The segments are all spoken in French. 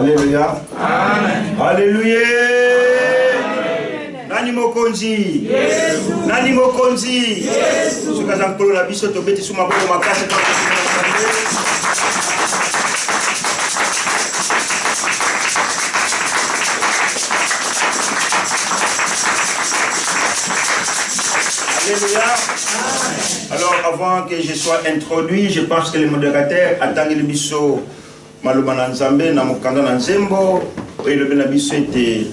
Alléluia. Amen. Alléluia. Nani mokonzi. Yesu. Nani mokonzi. Yesu. Sukazangolo na biso tobeti suma bolo makasi. Alléluia. Alors avant que je sois introduit, je pense que le modérateur attend le biso maloba na nzambe na mokanda na nzembo et le benabiso était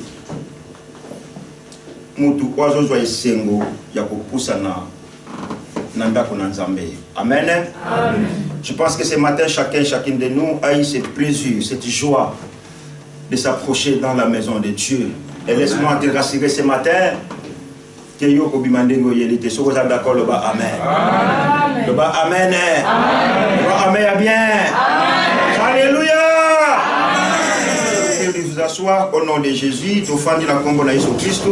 mutu kwazo zwa esengo ya kopusa na ndako na nzambe. Amen. Amen. Je pense que ce matin chacune de nous a eu cette plaisir, cette joie de s'approcher dans la maison de Dieu. Et laisse-moi te rassurer ce matin que yo ko bimandengo yelite soko za d'accord le ba amen. Amen. Le ba amen. Amen. Le ba amen ya bien. Amen. Alléluia. Amen. Que vous asseoir au nom de Jésus, tu fandi la combo na Jésus Christ.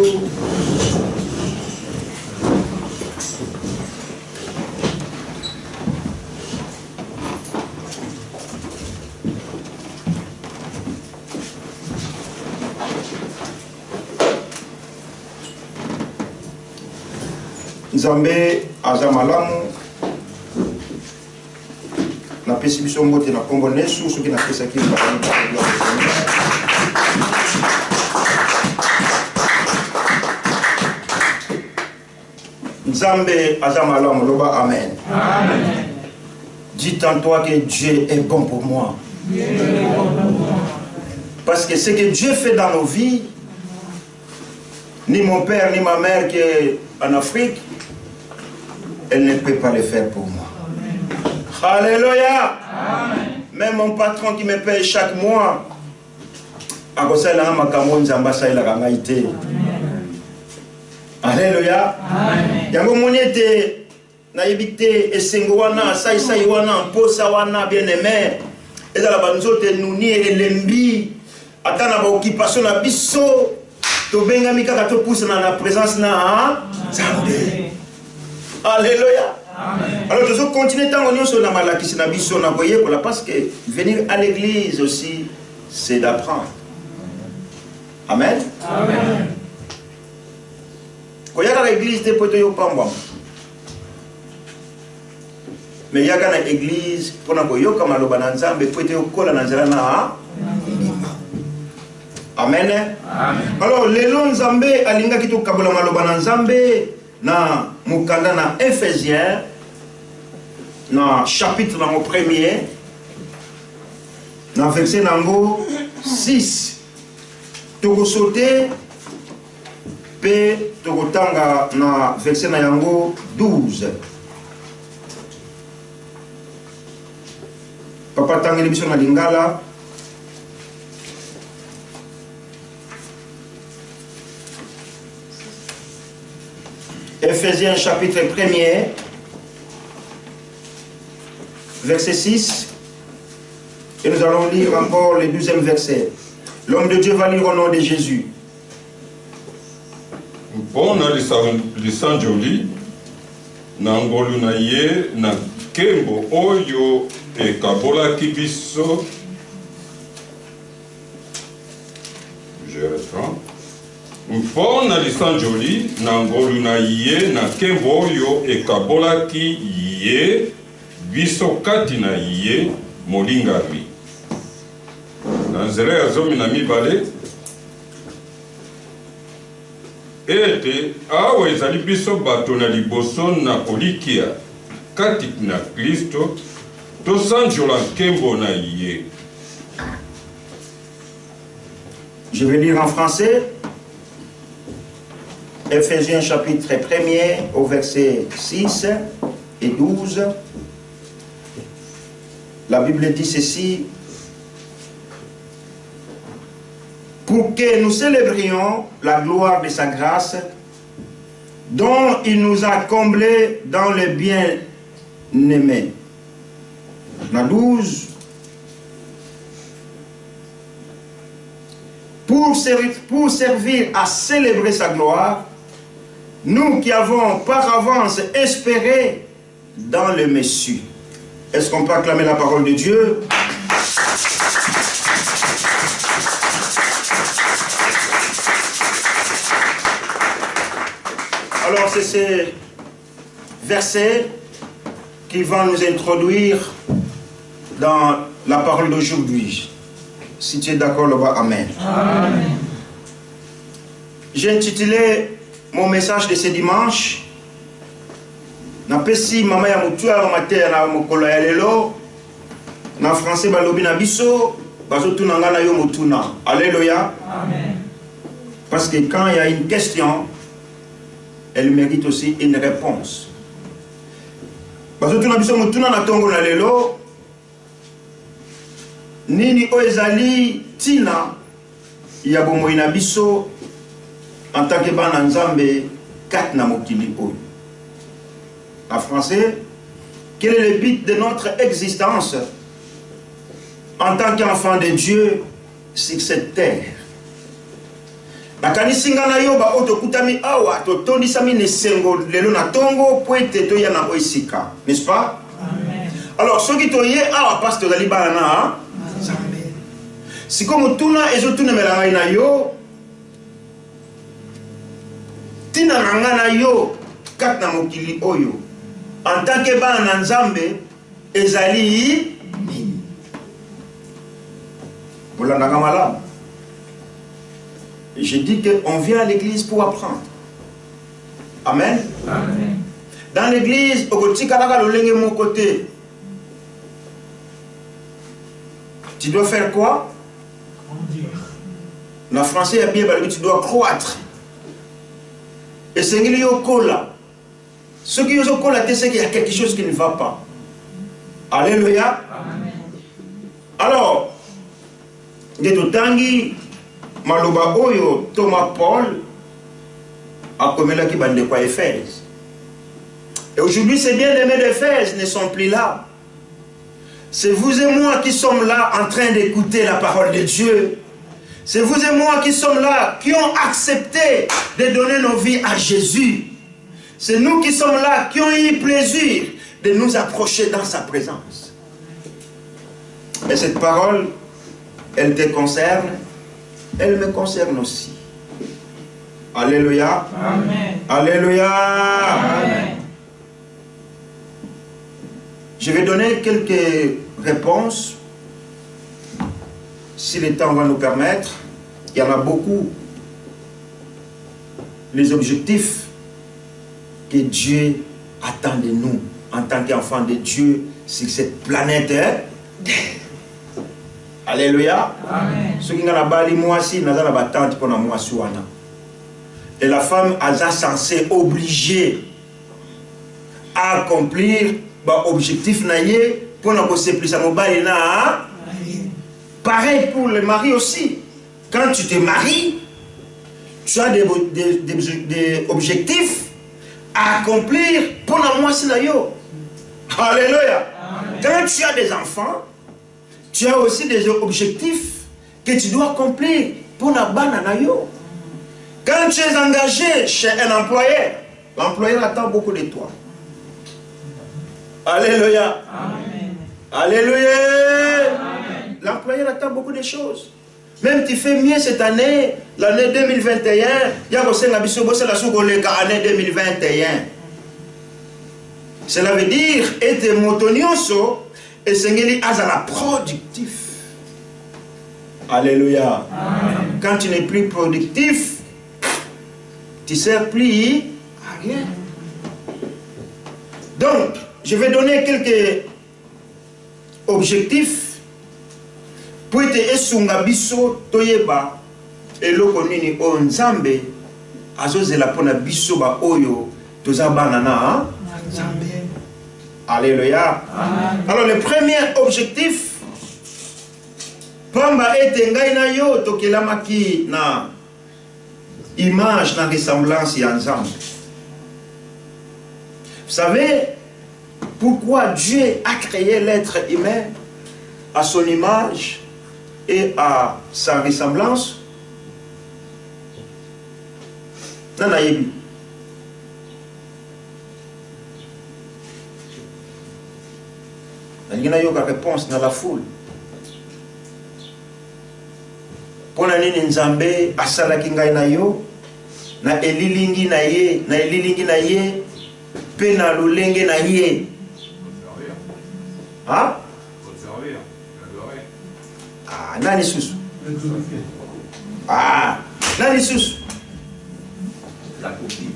Nzambe azamalamu na pesi biso mbote na kombo nesu soki na pesa ki Nzambe azamalamu loba amen. Amen. Dis en toi que Dieu est bon pour moi. Parce que ce que Dieu fait dans nos vies, ni mon père ni ma mère qui est en Afrique, elle ne peut pas le faire pour moi. Amen. Alléluia. Amen. Même mon patron qui me paye chaque mois, alléluia. Yango monete na yebite esengo wana sai wana posa wana bien aimé ezala banzote nuni elembi atana ba occupation na biso to benga mika to pousse na présence na Nzambe. Alléluia. Amen. Alors je vais continuer tant on sur la malakisi na biso na boye pour la parce que venir à l'église aussi c'est d'apprendre. Amen. Amen. Quand il y a l'église de poto yo pamba. Mais il y a l'église pour na boyo comme aloba na Nzambe poto yo kola na nzela na Amen. Amen. Alors lelo Nzambe alinga kitu kabola maloba na Nzambe na mukanda na Ephésiens na chapitre na premier na verset nango 6 toko sauter pe toko tanga na verset na yango 12 papa tangeli biso na lingala. Ephésiens chapitre 1er, verset 6, et nous allons lire encore le 12e verset. L'homme de Dieu va lire au nom de Jésus. Mpona lisanjoli na ngolu na ye na kembo oyo ekabolaki biso. Je reprends. Mpona lisanjoli na ngolu na ye na kembo oyo ekabolaki ye biso kati na ye molingami. Na nzela ya zomi na mibale ete awa ezali biso bato na liboso na kolikia kati na Kristo tosanjola nkembo na ye. Je vais lire en français. Ephésiens chapitre 1er au verset 6 et 12. La Bible dit ceci. Pour que nous célébrions la gloire de sa grâce, dont il nous a comblés dans le bien-aimé. La 12. Pour servir à célébrer sa gloire, nous qui avons par avance espéré dans le Messie. Est-ce qu'on peut acclamer la parole de Dieu? Alors c'est ces versets qui vont nous introduire dans la parole d'aujourd'hui. Si tu es d'accord là-bas, amen. Amen. J'ai intitulé mon message de ce dimanche Napesi mama ya mutu ya mater na mokolo ya lelo na français balobi na biso bazotuna nga na yo mutuna. Alléluia. Amen. Parce que quand il y a une question, elle mérite aussi une réponse. Bazotuna biso mutuna na tongo na lelo nini oezali tina ya bomoi na biso en tant que bana nzambe kat na mokili oyo. En français, quel est le but de notre existence en tant qu'enfant de Dieu sur cette terre? Nakanisi nga na yo ba oto kutami awa to tondisami ne sengo lelo na tongo po ete to ya na oisika, n'est-ce pas? Amen. Alors soki to ye awa pasteur ali bana na Nzambe. Siko mutuna ezotuna melanga na yo tina nga na yo kat na mokili oyo. En tant que bana Nzambe ezali nini? Bolandaka malamu. Je dis qu'on vient à l'église pour apprendre. Amen. Amen. Dans l'église, mon côté, tu dois faire quoi? En français, il y a bien, tu dois croître. Et c'est ce qu'il y a. Ce qui est au col, c'est qu'il y a quelque chose qui ne va pas. Alléluia. Amen. Alors, de tout tangi, maloba oyo Thomas Paul a commis là qui bande quoi Éphèse. Et aujourd'hui, ces bien-aimés d'Éphèse ne sont plus là. C'est vous et moi qui sommes là en train d'écouter la parole de Dieu. C'est vous et moi qui sommes là, qui ont accepté de donner nos vies à Jésus. C'est nous qui sommes là, qui ont eu plaisir de nous approcher dans sa présence. Et cette parole, elle te concerne, elle me concerne aussi. Alléluia. Amen. Alléluia. Amen. Je vais donner quelques réponses, si le temps va nous permettre. Il y en a beaucoup. Les objectifs que Dieu attend de nous en tant qu'enfants de Dieu sur cette planète. Alléluia. Amen. Et la femme a censé obliger à accomplir l'objectif pour ne pas se plus à pareil pour le mari aussi. Quand tu te maries, tu as des objectifs à accomplir pour la moitié. Alléluia. Quand tu as des enfants, tu as aussi des objectifs que tu dois accomplir pour la bananayo. Quand tu es engagé chez un employeur, l'employeur attend beaucoup de toi. Alléluia. Amen. Alléluia. L'employeur attend beaucoup de choses. Même tu fais mieux cette année, l'année 2021, il y a aussi la année 2021. Cela veut dire, être motonioso et sengeli azala productif. Alléluia. Amen. Quand tu n'es plus productif, tu ne sers plus à rien. Donc, je vais donner quelques objectifs pour te esunga biso toyeba eloko nini o nzambe azozela pona biso ba oyo toza banana nzambe. Alléluia. Amen. Alors le premier objectif pamba ete ngai na yo tokelamaki na image na ressemblance ya nzambe. Vous savez pourquoi Dieu a créé l'être humain à son image et à sa ressemblance? Nana yebi. Il y a une réponse dans la foule. Pour nini nzambe asalaki ngai na yo na elilingi na ye, pe na lolenge na ye. Hein? Ah, nani susu? Ah, nani susu? La copie.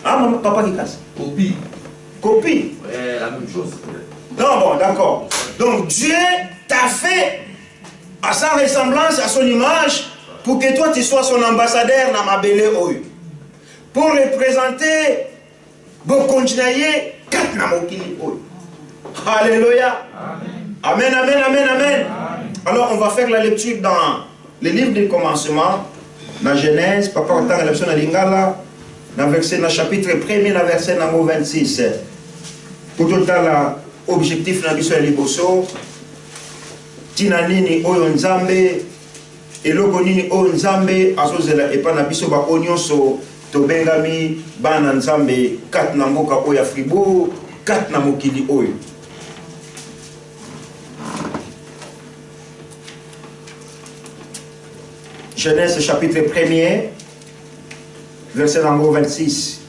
Ah, maman, papa qui casse. Copie. Copie. Ouais, la même chose. Non, bon, d'accord. Donc Dieu t'a fait à sa ressemblance, à son image, pour que toi tu sois son ambassadeur dans ma belle oeil. Pour représenter, pour continuer, quatre namokili oeil. Alléluia. Amen, amen, amen, amen. Alors on va faire la lecture dans le livre du commencement, dans Genèse, papa entend la leçon dans Lingala, dans le chapitre 1er, dans verset 26. Pour tout l'objectif dans l'histoire de Liboso, tina nini oyo nzambe, eloko nini oyo nzambe, azozela epa na biso ba onyonso, tobengami bana nzambe, kat na mboka oyo Fribourg, kat na mokili oyo. Genèse chapitre 1er, verset 26.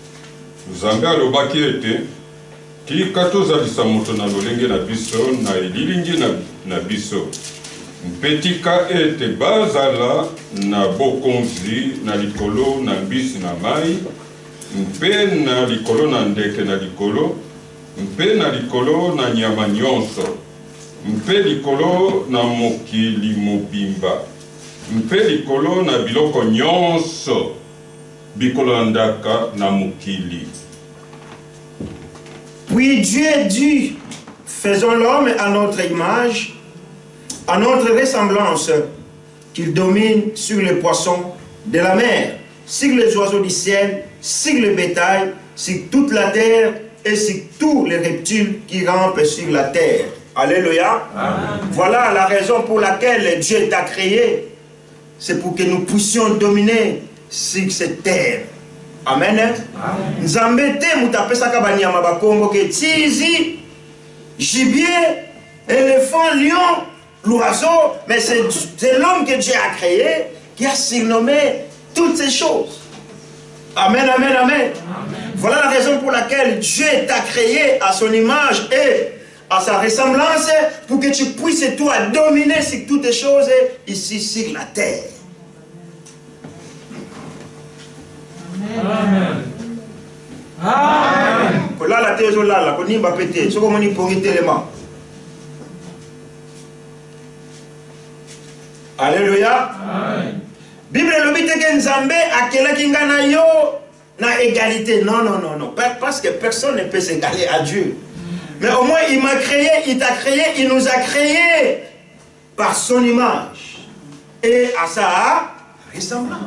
Nzambe alobaki ete tika tozalisa moto na lolenge na biso na elilingi na biso mpe tika ete bazala na bokonzi na likolo na mbisi na mai mpe na likolo na ndeke na likolo mpe na likolo na nyama nyonso mpe likolo na mokili mobimba mpe likolo na biloko nyonso bikolandaka na mokili. Puis Dieu dit, faisons l'homme à notre image, à notre ressemblance, qu'il domine sur les poissons de la mer, sur les oiseaux du ciel, sur le bétail, sur toute la terre et sur tous les reptiles qui rampent sur la terre. Alléluia. Amen. Voilà la raison pour laquelle Dieu t'a créé. C'est pour que nous puissions dominer sur cette terre. Amen. Nzambe te mutapesaka banyama bakombo ke tizi, gibier, éléphant, lion, l'oiseau, mais c'est l'homme que Dieu a créé qui a surnommé toutes ces choses. Amen, amen, amen. Voilà la raison pour laquelle Dieu t'a créé à son image et à sa ressemblance pour que tu puisses toi dominer sur toutes les choses ici sur la terre. Amen. Amen. Kolala tezo lala, konimba pete, soko moni pongi telema. Alléluia. Amen. Bible lobite ke nzambe akela kingana yo na égalité. Non, non, non, non. Parce que personne ne peut s'égaler à Dieu. Mais au moins il m'a créé, il t'a créé, il nous a créé par son image et à sa ressemblance.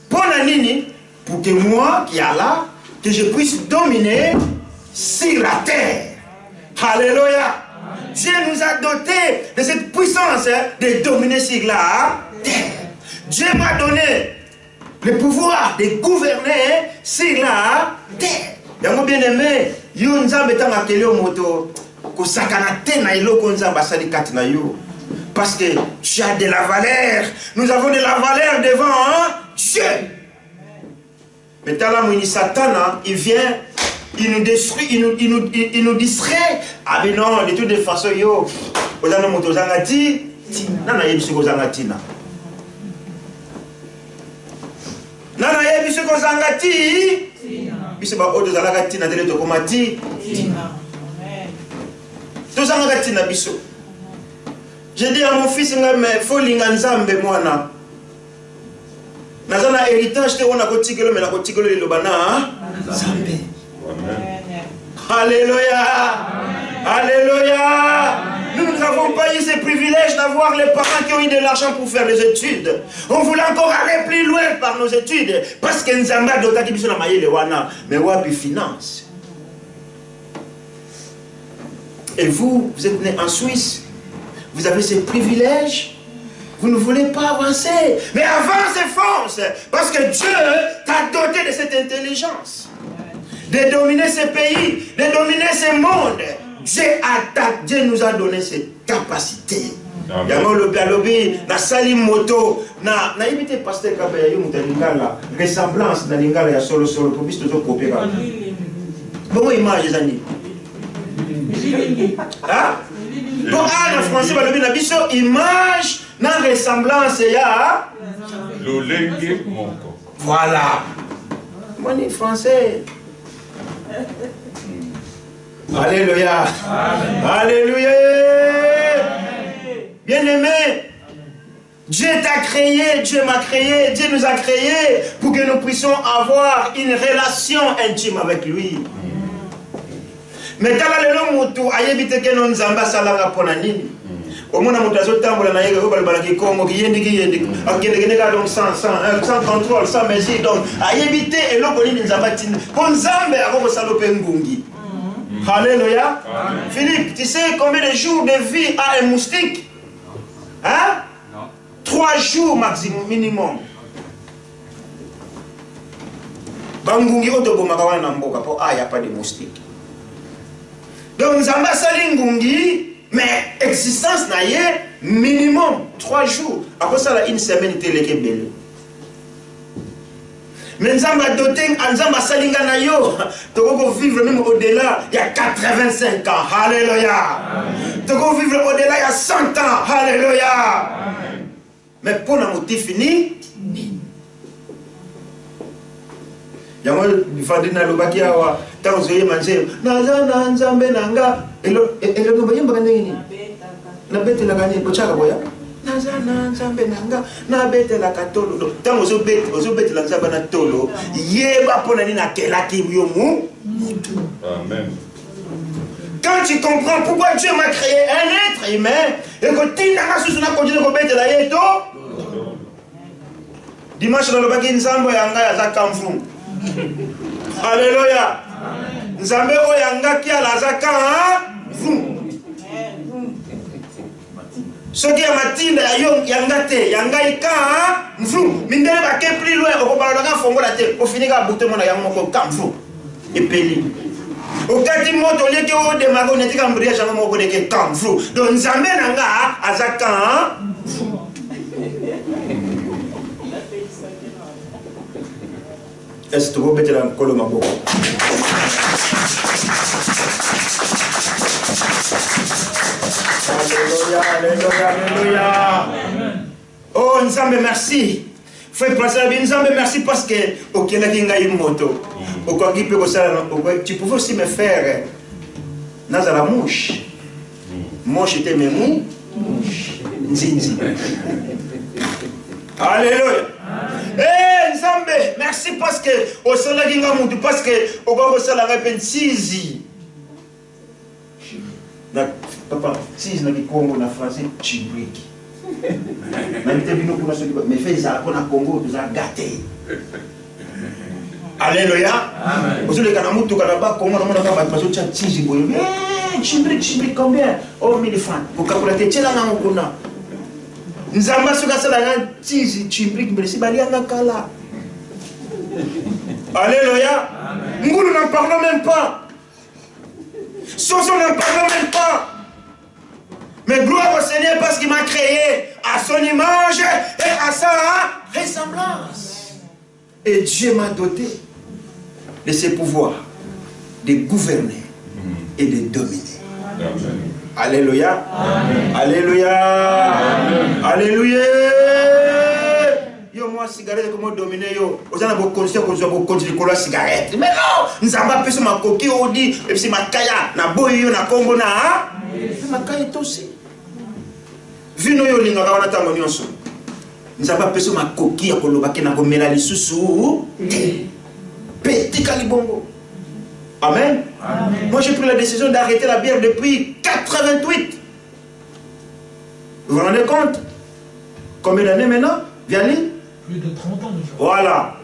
Pour la nini, pour que moi qui est là, que je puisse dominer sur la terre. Alléluia. Dieu nous a dotés de cette puissance de dominer sur la terre. Dieu m'a donné le pouvoir de gouverner sur la terre. Yango bien aimé, yo nzambe tanga kelio moto ko sakana te na iloko nzamba sali kati na yo. Parce que tu as de la valeur. Nous avons de la valeur devant Dieu. Mais là, Satana, il vient, il nous détruit, il nous distrait. Ah mais non, de toute façon, yo, ozana moto zangati, nana yebisu zangati na. Nana yebisu zangati, biso ba odo zangati na tele to komati. To zangati na biso. J'ai dit à mon fils, mais faut linganzambe mwana. Nazana héritage te ona kotikelo mais na kotikelo le lobana Nzambe. Alléluia. Alléluia. Nous n'avons pas eu ce privilège d'avoir les parents qui ont eu de l'argent pour faire des études. On voulait encore aller plus loin par nos études parce que Nzambe a doté biso na mayele wana mais wapi finance. Et vous êtes né en Suisse. Vous avez ces privilèges. Vous ne voulez pas avancer. Mais avance et fonce. Parce que Dieu t'a doté de cette intelligence. De dominer ce pays. De dominer ce monde. Dieu nous a donné cette capacité. Yango lobi na sali moto na ibite pasteur Kabaya yo mutalingala ressemblance na lingala ya solo pour biso to copier ka. Bon image zani. Ah? Donc en français balobi na biso image na ressemblance ya lolenge moko. Voilà. Moi ni français. Alléluia. Alléluia. Bien-aimé, Dieu t'a créé, Dieu m'a créé, Dieu nous a créés pour que nous puissions avoir une relation intime avec lui. Mais quand le mutu ayebite ke non nzamba salanga pona nini? Omona mutu azotambola na yeke ko balaki Congo ki yendi akende ka donc sans contrôle, sans mesure donc ayebite eloko nini nzamba tini. Ko nzambe akoko salope ngungi. Alléluia. Philippe, tu sais combien de jours de vie a un moustique? Hein? 3 jours maximum, minimum. Bangungi otobomaka wana na mboka po il n'y a pas de moustique. Donc nzamba sali ngungi mais existence na ye minimum 3 jours. Après ça la une semaine teleke belle. Mais nzamba doté nzamba salinga na yo toko vivre même au-delà il y a 85 ans. Alléluia. Toko vivre au-delà il y a 100 ans. Alléluia. Mais pour la motif fini yango bifadina lobaki awa tango zoye manje nazana nzambe nanga elo no bayimba kanini na bete la kanini bochaka boya nazana nzambe nanga na bete la katolo tango zo bete la nzamba na tolo yeba pona ni na kelaki yo mu. Amen. Quand tu comprends pourquoi Dieu m'a créé un être humain et que tu n'as pas sous continuer à bete la yeto dimanche dans le baki nzambo yanga ya za kamfu. Alléluia. Nzambe oyanga ki ala za kamfu. Ce qui est matinda yanga te yanga ika mfu mindele ba ke plus loin ko ba la fongola te ko finika buté mona yango ko kamfu epeli. Okati moto leke o de mago netika mbria jango moko de ke kamfu. Donc nzambe nanga azaka est-ce que vous mettez dans le colo ma boca? Alléluia, alléluia, alléluia. Oh Nzambe merci. Frère Pasteur Nzambe merci parce que au Kenya une moto. Au Kwangi peut tu pouvais aussi me faire naza la mouche. Mouche était mes mou. Nzinzi. Alléluia. Eh Nzambe, merci parce que au sola ginga mutu parce que au Congo sola répète sisi. Na papa, sisi na Congo na français chibriki. Na mite bino kuna so mais fait ça pour na Congo tu as gâté. Alléluia. Amen. Au sola kana mutu kana ba Congo na mona ba baso cha sisi boyo. Eh chibriki combien? Oh 1000 francs. Pour calculer tela na ngona. Nzamba suka sala na tizi chimbrik mbelisi balianga kala. Alléluia. Nous n'en parlons même pas. Soso n'en parlons même pas. Mais gloire au Seigneur parce qu'il m'a créé à son image et à sa ressemblance. Et Dieu m'a doté de ses pouvoirs de gouverner et de dominer. Amen. Alléluia. Amen. Alléluia. Amen. Alléluia. Yo moi cigarette comment dominer yo. Ozana bo conscient ko zo bo continuer ko la cigarette. Mais non, nzamba peso makoki odi et puis makaya na boyo na Congo na makaya aussi. Vino yo linga wana tango nyonso. Nzamba peso makoki ya koloba ke na ko mela lisusu. Petit kalibongo. Amen. Amen. Moi j'ai pris la décision d'arrêter la bière depuis 88. Vous vous rendez compte? Combien d'années maintenant? Vianney? Plus de 30 ans déjà. Voilà.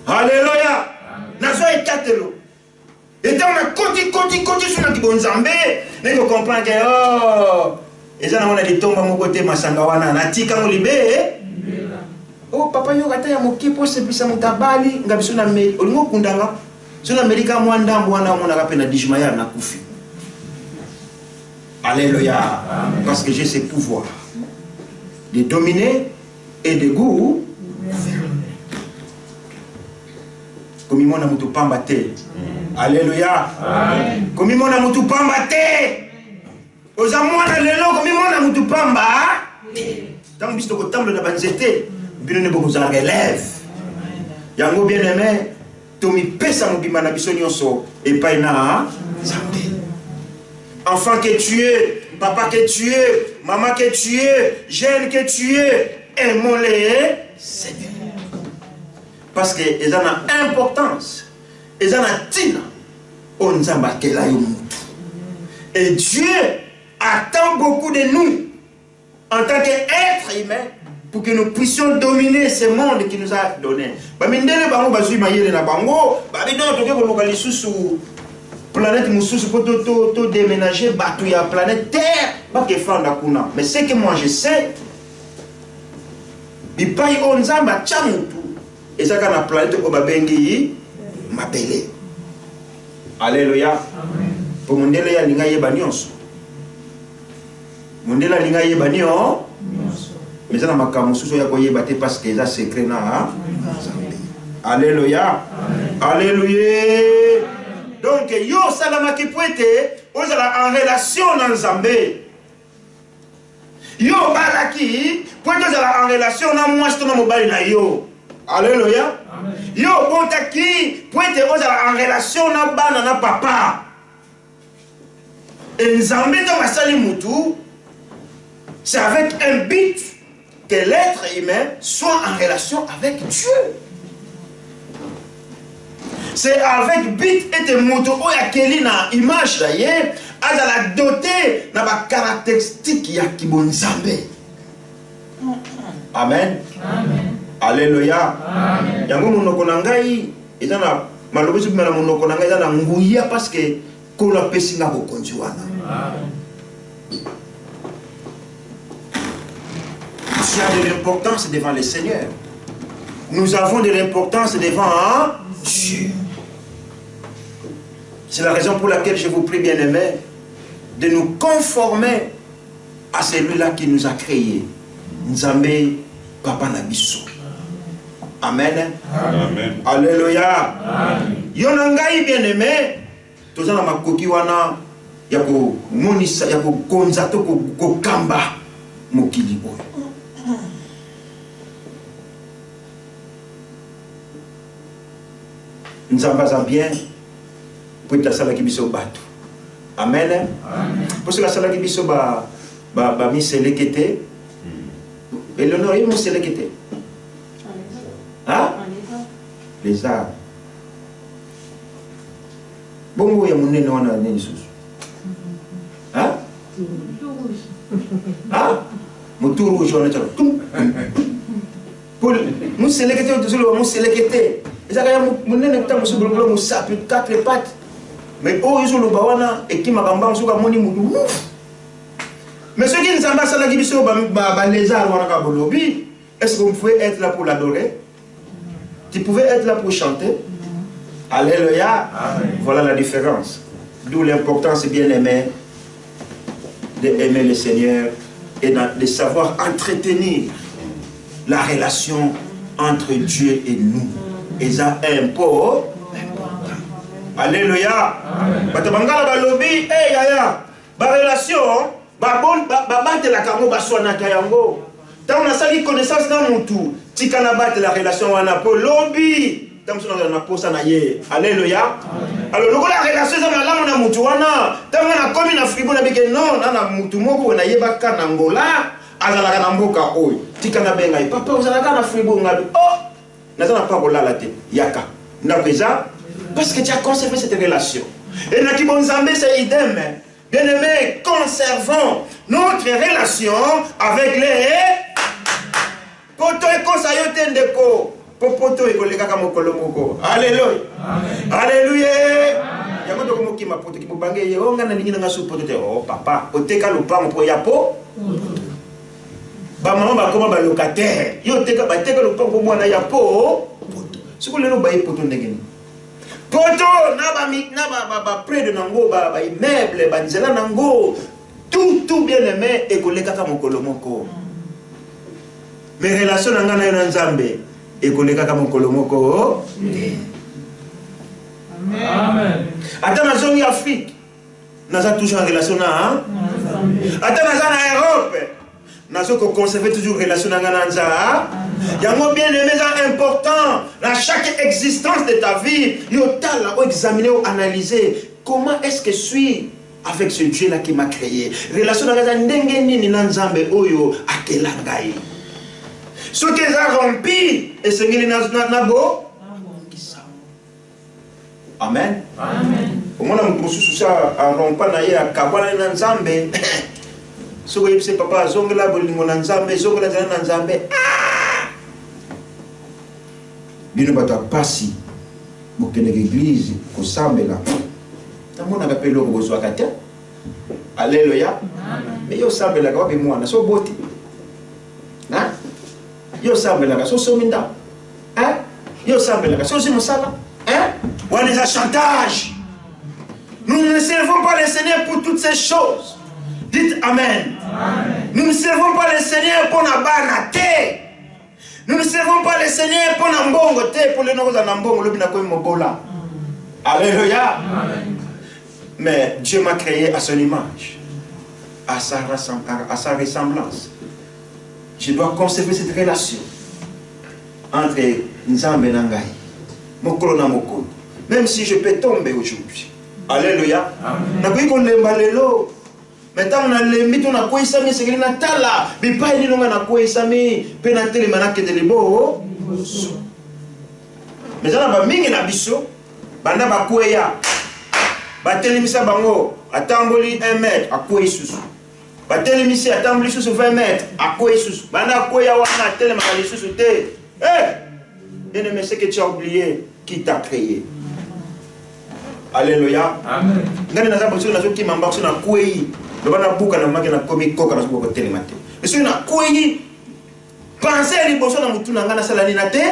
Alléluia. Nazo ekatelo. Et donc on a sur notre bon Nzambe. Mais vous comprenez que oh, et ça on a des tombes à mon côté masanga wana na tika mo libé. Oh papa yo kata ya mokipo se bisa mutabali ngabiso na me olingo kundanga. Sona Amerika mwanda mwana mwana kapena dijmaya na kufi. Alléluia. Parce que j'ai ce pouvoir de dominer et de goût. Comme il m'a dit, alléluia. Comme il m'a dit, aux amours de l'élo, comme il m'a dit, tant que vous avez de banzete, bien ne vous en relève. Yango bien aimé, Tomi pesa mobima na biso nyonso et pas na Zambé. Enfant que tu es, papa que tu es, maman que tu es, jeune que tu es, aimons-les, Seigneur. Parce que ils ont une importance, ils ont une tina, on zamba kela yomutu. Et Dieu attend beaucoup de nous en tant qu'être humain pour que nous puissions dominer ce monde qui nous a donné. Bamindele bango bazui mayele na bango, babidon toke ko lokali susu planète mususu pour to déménager bateau ya planète Terre, ba ke fanda kuna. Mais ce que moi je sais, bipai onzamba chamutu ezaka na planète ko babengi mabele. Alléluia. Pour mondele ya linga yeba nyonso. Mondela linga yeba nyonso. Mais ça n'a pas de parce que c'est secret. Alléluia. Alléluia. Donc, yo salama qui peut être en relation dans Zambé. Yo balaki peut être en relation dans moi je mobile na yo. Alléluia. Yo bontaki peut être en relation dans bana na papa. Et Zambé dans masali mutu, c'est avec un but que l'être humain soit en relation avec Dieu. C'est avec but et de moto ou ya keli na image d'ailleurs, à la doter na ba caractéristique ya kibonzambe. Amen. Amen. Alléluia. Amen. Yango monoko na ngai ezana malobi soki na monoko na ngai ezana nguya parce que ko la pesinga ko konjiwana. Amen. Tu as de l'importance devant le Seigneur. Nous avons de l'importance devant Dieu. C'est la raison pour laquelle je vous prie, bien-aimés, de nous conformer à celui-là qui nous a créés. Nzambe Papa Nabiso. Amen. Amen. Alléluia. Yonangai, bien-aimé, tous en ma koki wana yako monisa yako konzato ko kamba mokili boy. Nous avons bien pour la salle qui biso bateau. Amen. Pour que la salle qui biso ba mi selekete. Et l'honneur est mon selekete. Hein? Les arbres. Bongo ya munene wana nini susu. Hein? Hein? Mutu rouge on est là. Pour nous selekete toujours nous selekete. Mais ceux qui ne savent pas ça, est-ce que vous pouvez être là pour l'adorer? Tu pouvais être là pour chanter? Alléluia. Voilà la différence. D'où l'importance, bien aimé, d'aimer le Seigneur et de savoir entretenir la relation entre Dieu et nous. Et ça est un peu important. Alléluia. Batabangala balobi, eh yaya, ba relation, ba bate la kamo ba swana kayango. Tant on a sali connaissance dans mon tout, tikana bate la relation wana po lobby. Tant on a posa na ye. Alléluia. Alors le la relation ça malamu na mutu wana, tant on a komi na fribo na bike non, na mutu moko na yeba kana ngola, azala kana mboka oy. Tikana benga papa uzala kana fribo ngabi. Oh n'a pas la tête. Yaka. Parce que tu as conservé cette relation. Et Naki Bonzambé, c'est idem. Bien aimé, conservons notre relation avec les poto et kosayote ndeko. Poto et kolega kamokolo. Alléluia. Alléluia. Yamoto komoki ma poto ki bobange ye onga na ningi na su poto te. Oh papa, oteka lupango po yapo. Ba maman ba koma ba locataire yo teka ba teka lo pango mwana ya po siku lelo ba poto ndengeni poto na ba près de nango ba immeuble ba nzela nango tout bien aimé et que les kaka mokolo moko. Mes relations n'angana yon nzambe et que les kaka mokolo moko. Amen. Attends la zone Afrique, nous avons toujours une relation là. Attends la zone Europe, nous avons conservé toujours une relation là. Il y a un bien aimé important dans chaque existence de ta vie. Il y a examiner ou analyser comment est-ce que je suis avec ce Dieu là qui m'a créé. Relation là ndenge nini na nzambe oyo akelangai. Ce qui est rempli et c'est ngeli na bo. Amen. Amen. Au moins on peut ça à rompa na ye akabana na nzambe. So we say papa zongela bolingo na nzambe zongela na nzambe. Bino bato pasi bokende l'église ko sambela. Tamona ka pelo ko zo akate. Alléluia. Mais yo sambela ka be mwana so boti. Hein? Yo sambela ka so sominda. Hein? Yo sambela ka so simusala. Hein? Ou les chantage. Nous ne servons pas le Seigneur pour toutes ces choses. Dites Amen. Amen. Nous ne servons pas le Seigneur pour la banaté. Nous ne servons pas le Seigneur pour la mbongo pour les nouveaux anambongo le binako mobola. Alléluia. Amen. Mais Dieu m'a créé à son image, à sa ressemblance. Je dois conserver cette relation entre Nzambe et Nangai. Mokolo na mokolo. Même si je peux tomber aujourd'hui. Alléluia. Amen. Maintenant, on a les mythes, on a quoi ça, mais c'est que na tala. Mais pas il on a quoi ça, mais pénalité les manaks de l'ebo. Mais on a pas mingi na biso. Banda ba quoi ya. Bateli misa bango. Atamboli 1 mètre. A quoi sous. Bateli misa atamboli sous 20 mètres. A quoi sous. Banda quoi ya wana tele makali sous te. Bien aimé, c'est que tu as oublié qui t'a créé. Alléluia. Amen. Ngani na sababu sio nazo kimamba sio na kwei. Ndio bana buka na maki na komi koka na sababu tele mate. Sio na kwei. Penser liboso na mutu na ngana sala ni na te.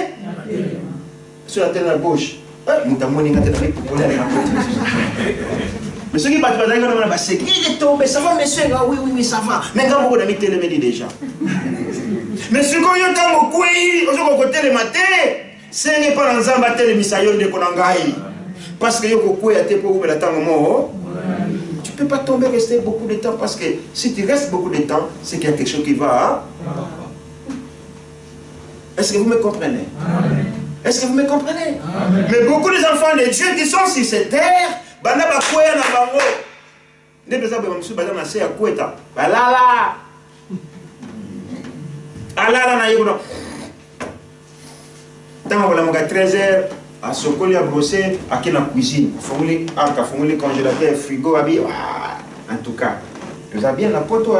Sio na tele na gauche. Mutamoni ngate na pour na côté. Mais ceux qui battent pas dans la basse, il est tombé, ça va monsieur, oui, ça va. Mais quand vous avez mis télé déjà. Mais ce qu'on y a dans le kwei, on côté le matin, c'est pas dans un bâtiment de misayo de konangai. Parce que yoko a été pour le temps mort. Tu peux pas tomber rester beaucoup de temps parce que si tu restes beaucoup de temps, c'est qu'il y a quelque chose qui va. Est-ce que vous me comprenez? Est-ce que vous me comprenez? Mais beaucoup des enfants de Dieu qui sont sur cette terre, bana ba kwea na bango. Ne pesa ba msu bana na se ya kweta. Balala. Alala na yego. Tant la moga 13h à Sokoli à brosser à la cuisine. Formule arc, formule congélateur, frigo abi. En tout cas, tu as bien la poto.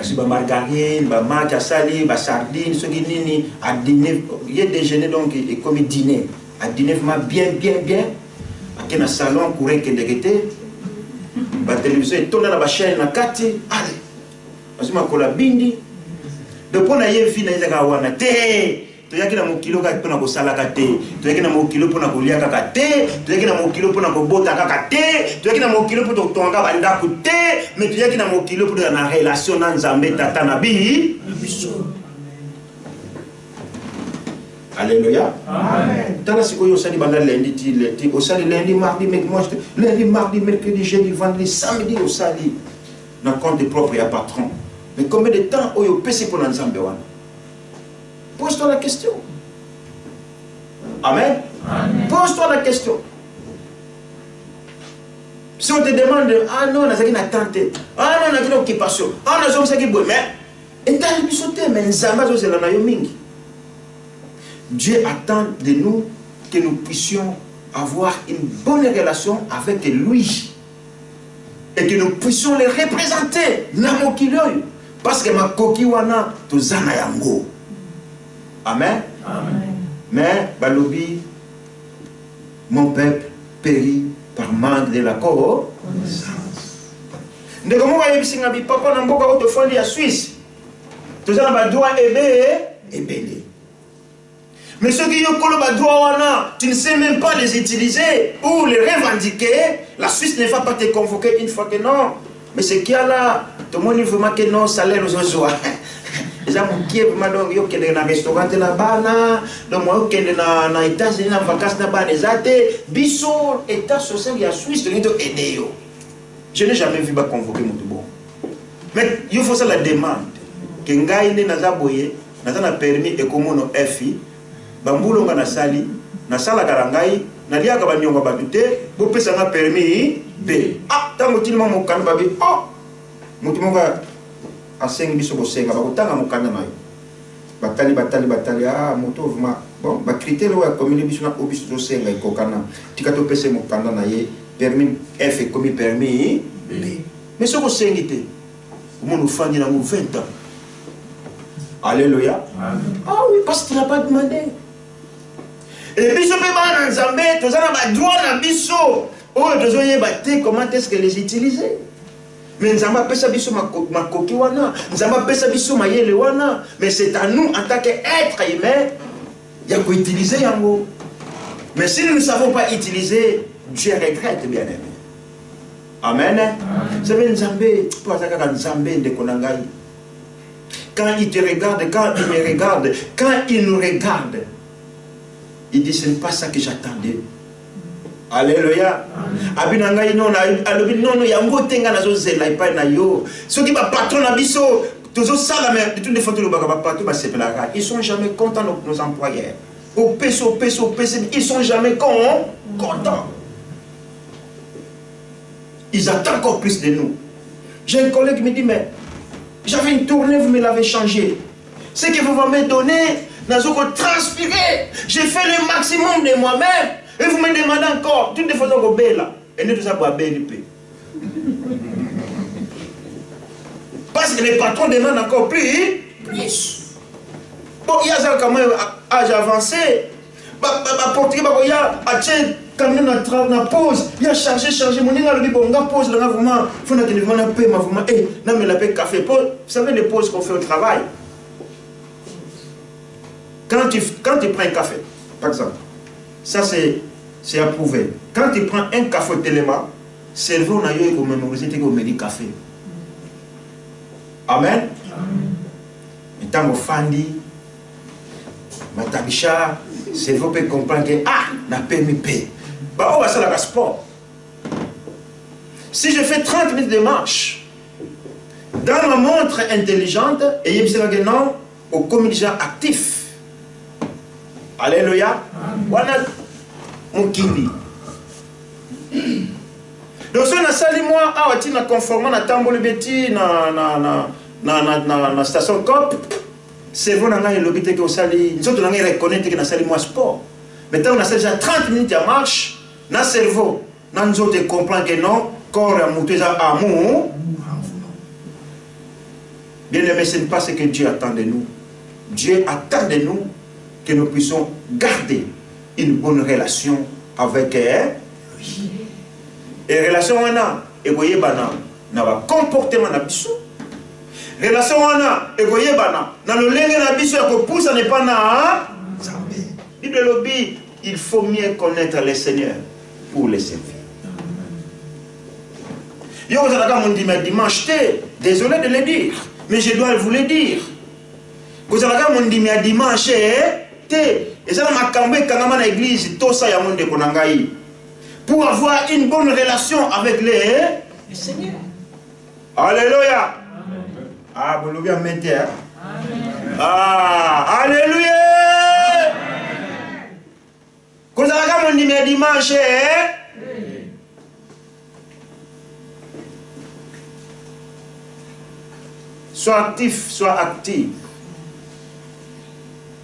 Si ba margarine, ba match à sali, ba sardine, ce qui nini à dîner, il y a déjeuner donc et comme dîner. À dîner vraiment bien. Dans le salon, courir que d'été, la télévision est tournée dans la chaîne, na kati, allez, parce que ma colabindi, depuis on a eu fini na izaka wana te, tu yaki na mokilo ka pona ko salaka te, tu yaki na mokilo pona ko liaka ka te, tu yaki na mokilo pona ko bota ka te, tu yaki na mokilo pona ko tonga banda ku te, mais tu yaki na mokilo pona na relation na Nzambe tata na bi. Alléluia. Amen. Dans la séquence, on s'est lundi, on s'est lundi, mardi, mercredi, jeudi, vendredi, samedi, on s'est dit. Dans le compte des propres et à patron. Mais combien de temps on peut passer pour l'ensemble? Pose-toi la question. Amen. Pose-toi la question. Si on te demande, ah non, on a une attente, ah non, on a une occupation, ah non, on a une mais, et t'as une bisoté, mais Nzamba, c'est la nayomingi. Dieu attend de nous que nous puissions avoir une bonne relation avec lui et que nous puissions les représenter. Parce que ma kokiwana to zana yango. Amen. Mais balobi, mon peuple périt par manque de la connaissance. Ndeko mo ba yebisinga bi papa na mboka o to fondi ya Suisse. To zana ba droit ebele. Mais ceux qui ont le droit, tu ne sais même pas les utiliser ou les revendiquer. La Suisse ne va pas te convoquer une fois que non. mais c'est qu'il y a là, tout le monde vraiment que non, salaire aux autres. Les gens qui vraiment donc yo qui dans restaurant là-bas donc moi qui dans États-Unis en vacances là-bas les athées biso état social il y a Suisse de aider yo. Je n'ai jamais vu ba convoquer mon bon. Mais il faut ça la demande que ngai ne naza boye naza na permis et comme no FI bambulo nga na sali na sala karangai na dia ka banyonga batute bo pesa nga permis B. Ah tango tilima mo kan babi oh mutumo va aseng biso bosenga bakotanga mokanda na yo batali ah moto vraiment bon ba critère wa commune biso na obiso bosenga ikokana tika to pese mokanda na ye permis F comme permis B. Mais ce que c'est ngité mon fandi na 20 ans. Alléluia. Ah oui parce qu'il n'a pas demandé. Et biso pe ba na Nzambe tozana ba droit na biso oh tozoye ba te comment est-ce que les utiliser. Mais nous avons appelé ça biso makoki wana, nous avons appelé ça biso mayele wana, mais c'est à nous en tant qu'être humain, il y a qu'à utiliser yango. Mais si nous ne savons pas utiliser, Dieu regrette bien aimé. Amen. Vous savez Nzambe, pour attaquer Nzambe de Konangai. Quand il te regarde, quand il me regarde, quand il nous regarde, il dit ce n'est pas ça que j'attendais. Alléluia. Abinanga non alobi non yango tenga nazo zela ipa na yo. Ceux qui ba patron na biso toujours ça la même tout des fois le ba patron ba sepelaka. Ils sont jamais contents nos employeurs. Au peso ils sont jamais contents. Ils attendent encore plus de nous. J'ai un collègue qui me dit mais j'avais une tournée vous me l'avez changé. Ce que vous m'avez donné nazo ko transpirer. J'ai fait le maximum de moi-même. Et vous me demandez encore, toutes les fois qu'on est là, et nous tous à BNP. Parce que les patrons demandent encore plus. Bon, il y a ça quand même, âge avancé. Portugais, il y a quand même na pause, il y a chargé, mon nez a dit bon, on a pause, là, vraiment, il faut que nous vraiment paix, ma vraiment, eh, non, mais la paix café, vous savez les pauses qu'on fait au travail. Quand tu prends un café, par exemple, ça c'est approuvé. Quand tu prends un café au téléma, cerveau n'a eu comme mémoriser que vous café. Amen. Et tant que Fandi, Matabisha, cerveau peut comprendre que ah, n'a permis paix. Bah on va ça la sport. Si je fais 30 minutes de marche, dans ma montre intelligente, et il y a non au communicant actif. Alléluia. Voilà mon kindi. Donc si on a sali moi, ah tu na conformant na tambole beti na station COP, c'est vous na ngai lobité que sali, nous autres na ngai reconnaître que na sali moi sport. Maintenant on a déjà 30 minutes de marche, na cerveau, na nous autres comprend que non, corps a monté ça amour. Bien aimé, ce n'est pas ce que Dieu attend de nous. Dieu attend de nous que nous puissions garder une bonne relation avec lui. Et relation on a, et voyez bana, na ba comportement na biso. Relation on a, et voyez bana, na le lenge na biso ko pousse n'est pas na Nzambe. Bible lobby, il faut mieux connaître le Seigneur pour le servir. Yo vous allez mon dimanche, désolé de le dire, mais je dois vous le dire. Vous allez mon dimanche, et ça m'a cambré quand même à l'église, tout ça y a mon déconangaï. Pour avoir une bonne relation avec le Seigneur. Alléluia. Ah, vous l'avez amené. Ah, alléluia. Vous allez mon dimanche, soit actif, soit actif.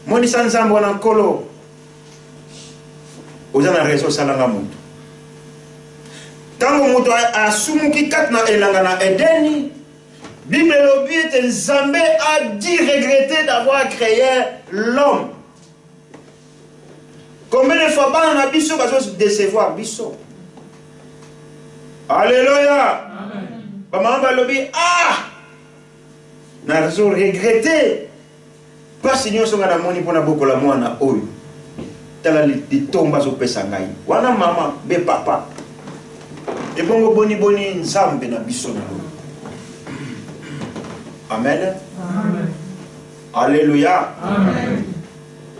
Moi, je suis en train de colo. Vous avez raison, ça l'a monté. Quand vous avez assumé que vous avez Edeni, Bible lobby, Nzambe a dit regretter d'avoir créé l'homme. Combien de fois on a biso va se décevoir biso. Alléluia. Maman va lobby ah. N'a raison regretter. Pas si nous sommes à la moni pour beaucoup la moana oyo. Tala li tomba zo pesa ngai. Wana mama be papa. Et bongo boni boni Nzambe na biso na. Amen. Amen. Alléluia. Amen.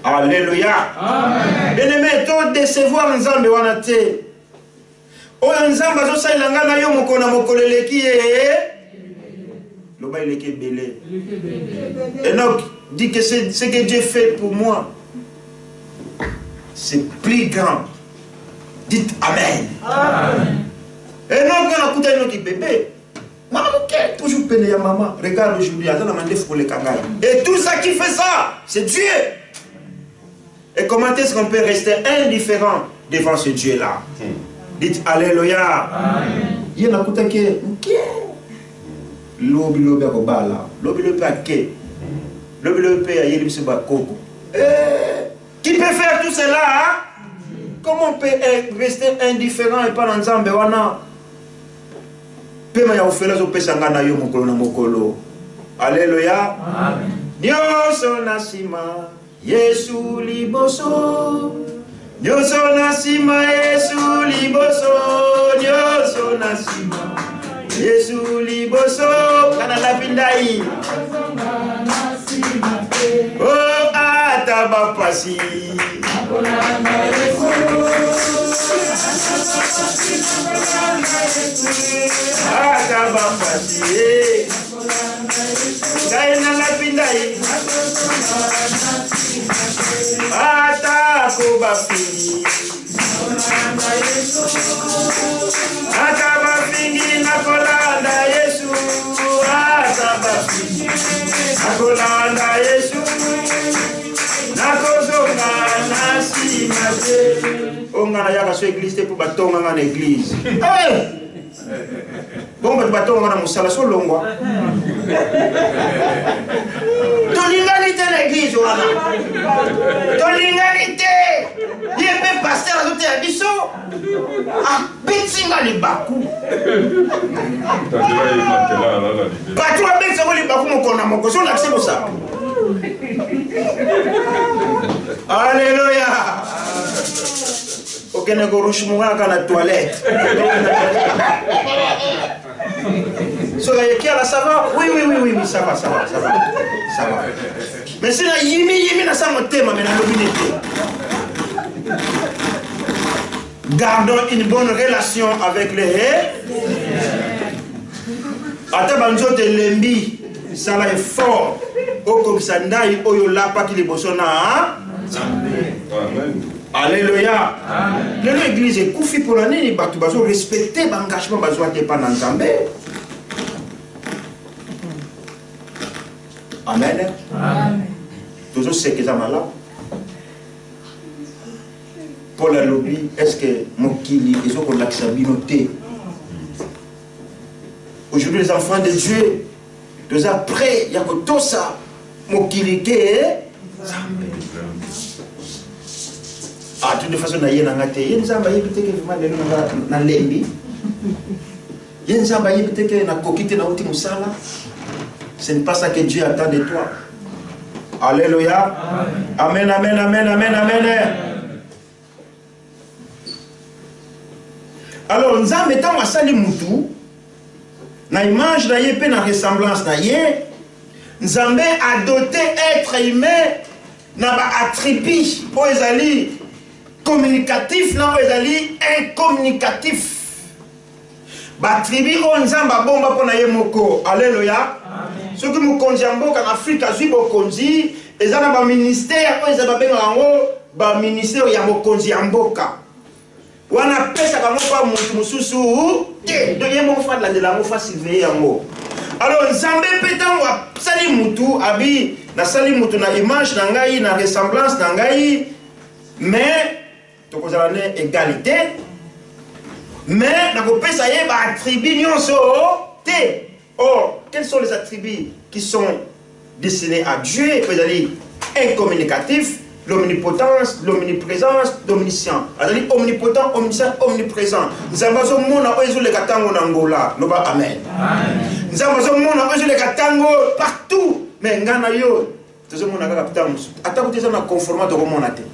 Alléluia. Amen. Bien-aimé, to décevoir nzambe wana te. Oyo nzambe azosalela nga na yo mokolo na mokolo eleki ye. Loba eleki ebele. Enoch dit que ce que Dieu fait pour moi, c'est plus grand. Dites Amen. Amen. Enoch on a écouté Enoch bébé. Maman, ok, toujours peine ya maman. Regarde aujourd'hui, attends la mandef pour les kangaïs. Et tout ça qui fait ça, c'est Dieu. Et comment est-ce qu'on peut rester indifférent devant ce Dieu-là? Dites Alléluia. Amen. Il y a un coup de lobi akobala, lobi ake, lobi a yeli biso bakoko. Qui peut faire tout cela? Hein? Comment on peut rester indifférent et pas dans Nzambe wana? Pema ya ofela zo pesa ngana yo mokolo na mokolo. Alléluia. Amen. Nyoso nasima Yesu liboso. Nyoso nasima Yesu liboso. Nyoso nasima Yesu liboso. Kana la pindai. Oh ataba pasi. Ataba pasi. Kaina la pindai. Atako bafini. Ataba fini na kolanda Yesu. Ataba fini na kolanda Yesu. Nakozonga nasi mate. Onga na yaka so église pour batonga na église. Bon ba batonga na musala so longwa. Tolinganité l'église wana. Tolinganité. Yebe pasteur azote ya biso. Ah, betsinga libaku. Batu wa betsinga libaku mokona moko so lakse ko sa. Alléluia. Okene ko rushmunga kana toilette. So la yekia ça va? Oui, ça va. Mais c'est la yimi na sa motema mais na lobinete. Gardons une bonne relation avec les Ata banzo te lembi ça là est fort. Oko bisandai oyo lapa ki liboso na. Amen. Alléluia. Amen. L'église est koufi pour l'année, les batu bazo respecter l'engagement bazo ate pas dans Zambé. Amen. Amen. Toujours ce que ça m'a là. Paul a lobby, est-ce que Mokili, ils ont l'accès. Aujourd'hui, les enfants de Dieu, deux après, il y a que tout ça. Mokili, ah, de toute façon, il y a un il y a des gens qui ont lembi. Il y a des gens qui ont coquité dans l'outil musala. Ce n'est pas ça que Dieu attend de toi. Alléluia. Amen, amen, amen, amen, amen. Alors, nous avons mis à sali mutu, na image na yé, na ressemblance na yé, nous avons adopté être humain, na ba attribut pour les alliés communicatif, na les alliés incommunicatif. Ba attribut on zamba bomba pour na yé moko. Alléluia. Ce que nous conjambons en Afrique, azui bokonzi, et ça na ba ministère, pour les ababé nango, ba ministère ya bokonzi amboka. Wana pesa kama pa mutu mususu te do yemo fa la de la mo fa surveiller yango. Alors nzambe petan wa sali mutu abi na sali mutu na image na ngai na ressemblance na ngai mais to kozala ne égalité mais na ko pesa ye ba attribut nyonso te. Or quels sont les attributs qui sont destinés à Dieu? Vous allez incommunicatif, l'omnipotence, l'omniprésence, l'omniscient. C'est-à-dire omnipotent, omniscient, omniprésent. Nous avons mona oizo le katango n'angola. Nous va amen. Nous avons mona oizo le katango partout. Mais ngana yo, tout ce monde a capitaine. Attends que tu es conformant de remonter.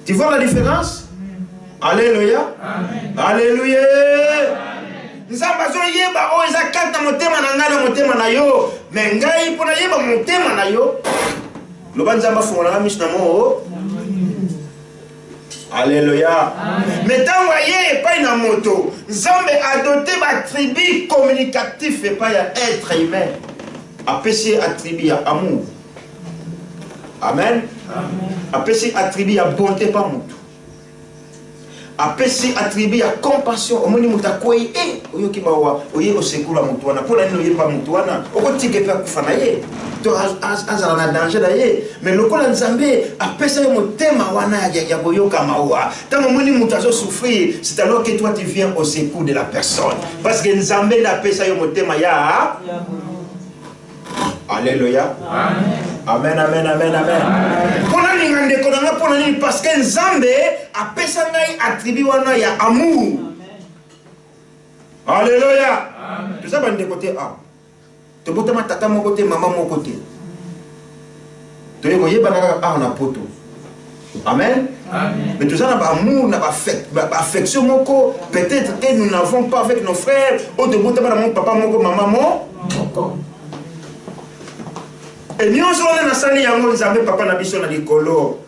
Tu vois la différence? Alléluia. Alléluia. Nous avons yeba o ezakata motema na ngala motema na yo mais ngai pona yeba motema na yo loba nzamba fongola miso na mo. Alléluia. Mais tant voyez pas une moto, Nzambe a doté ma tribu communicatif et pas être humain. Apprécier attribuer à amour. Amen. Apprécier attribuer à bonté pas moto. Apprécier attribuer à compassion. Au moins muta koi oyo ki bawa oye au secours la motoana pour la noyer pas motoana. Au côté que pas kufana ye. To azala na danger da ye. Mais lokola Nzambe apprécier mon thème wana ya boyoka mawa. Tant au moins muta zo souffrir, c'est alors que toi tu viens au secours de la personne. Parce que Nzambe n'apprécie mon thème ya. Alléluia. Amen, amen, amen, amen. Parce que Nzambe a personné attribué ya amour. Alléluia. Tout ça va de côté A. Tu peux te tata mon côté, maman mon côté. Tu es voyé banana A na poto. Amen. Mais tout ça n'a pas amour, n'a pas affection mon co. Peut-être que nous n'avons pas avec nos frères. Ou de bout mon papa mon maman mon. Et nous sommes dans la yango Nzambe papa na biso na likolo.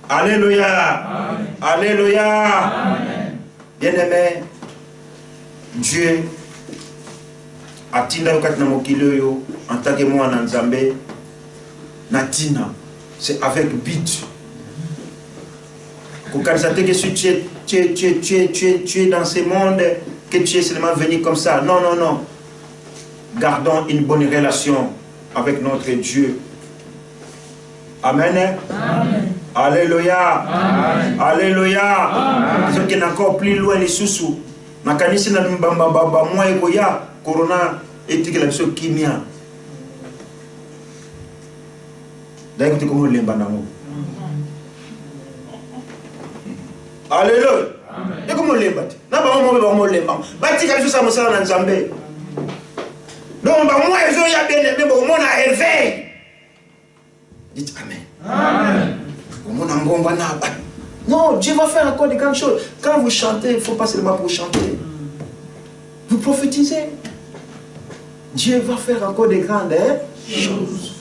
Alléluia. Alléluia. Bien-aimé, Dieu a tinda yokat na mokili yo en tant que moi na Nzambe na tina. C'est avec but. Quand que tu es dans ce monde, que tu es seulement venu comme ça. Non, non, non. Gardons une bonne relation avec notre Dieu. Amen. Amen. Alléluia. Amen. Alléluia. Ce qui est encore plus loin les sous-sous. Nakanisi na mbamba moi ekoya corona etiki la biso kimia. D'ailleurs tu comme lemba namo. Alléluia. Et comment lemba? Na ba mo lemba. Bati ka biso sa mosala na Nzambe. Donc, moi, je suis bien aimé, au monde a éveillé. Dites Amen. Amen. Au monde a non, Dieu va faire encore des grandes choses. Quand vous chantez, il ne faut pas seulement pour chanter. Vous prophétisez. Dieu va faire encore des grandes choses.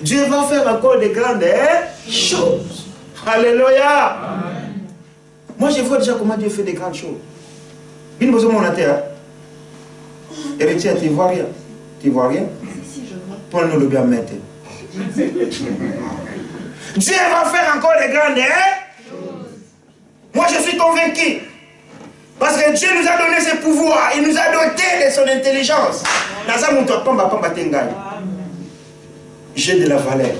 Dieu va faire encore des grandes choses. Alléluia. Amen. Moi, je vois déjà comment Dieu fait des grandes choses. Il nous a mon terre. Et tiens, tu ne vois rien. Tu vois rien? Prends-nous le bien mettre. Dieu va faire encore des grandes choses. Moi, je suis convaincu. Parce que Dieu nous a donné ses pouvoirs. Il nous a doté de son intelligence. J'ai de la valeur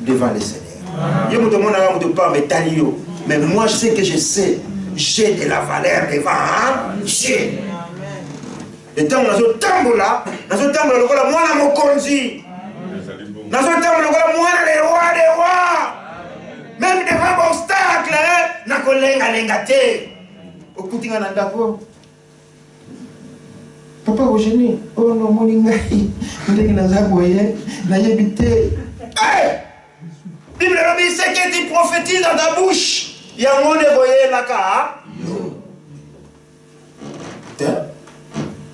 devant les Seigneurs. Mais moi, je sais que je sais. J'ai de la valeur devant Dieu. Et tant que nous sommes là, nous sommes là, moi, mon conduit. Nous sommes là, moi, les rois des rois. Même devant l'obstacle, nous sommes là. Papa, aujourd'hui, oh non, mon lingai, nous avons habité. Bible dit ce que tu prophétises dans ta bouche. Il y a un monde de là.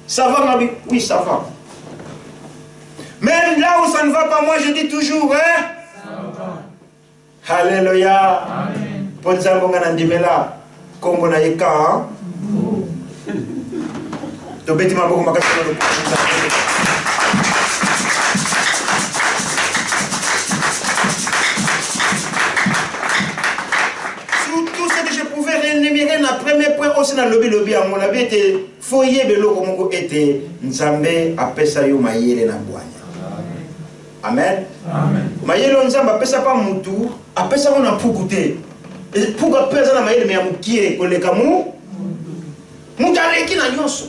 Ça va, ma vie? Oui, ça va. Même là où ça ne va pas, moi je dis toujours, hein? Ça va. Alléluia. Amen. Pour ça, on a dit, mais là, comme on a eu cas, tu peux te beaucoup ma question. Tout ce que je pouvais rémunérer, le premier point aussi dans le lobby, à mon avis, était foyer de l'eau comme était Nzambe apesa yo mayele na bwanya. Amen. Amen. Mayele Nzambe apesa pas mutu, apesa on a pukute. Pour apesa na mayele me amukie koleka mu mutaleki na nyonso.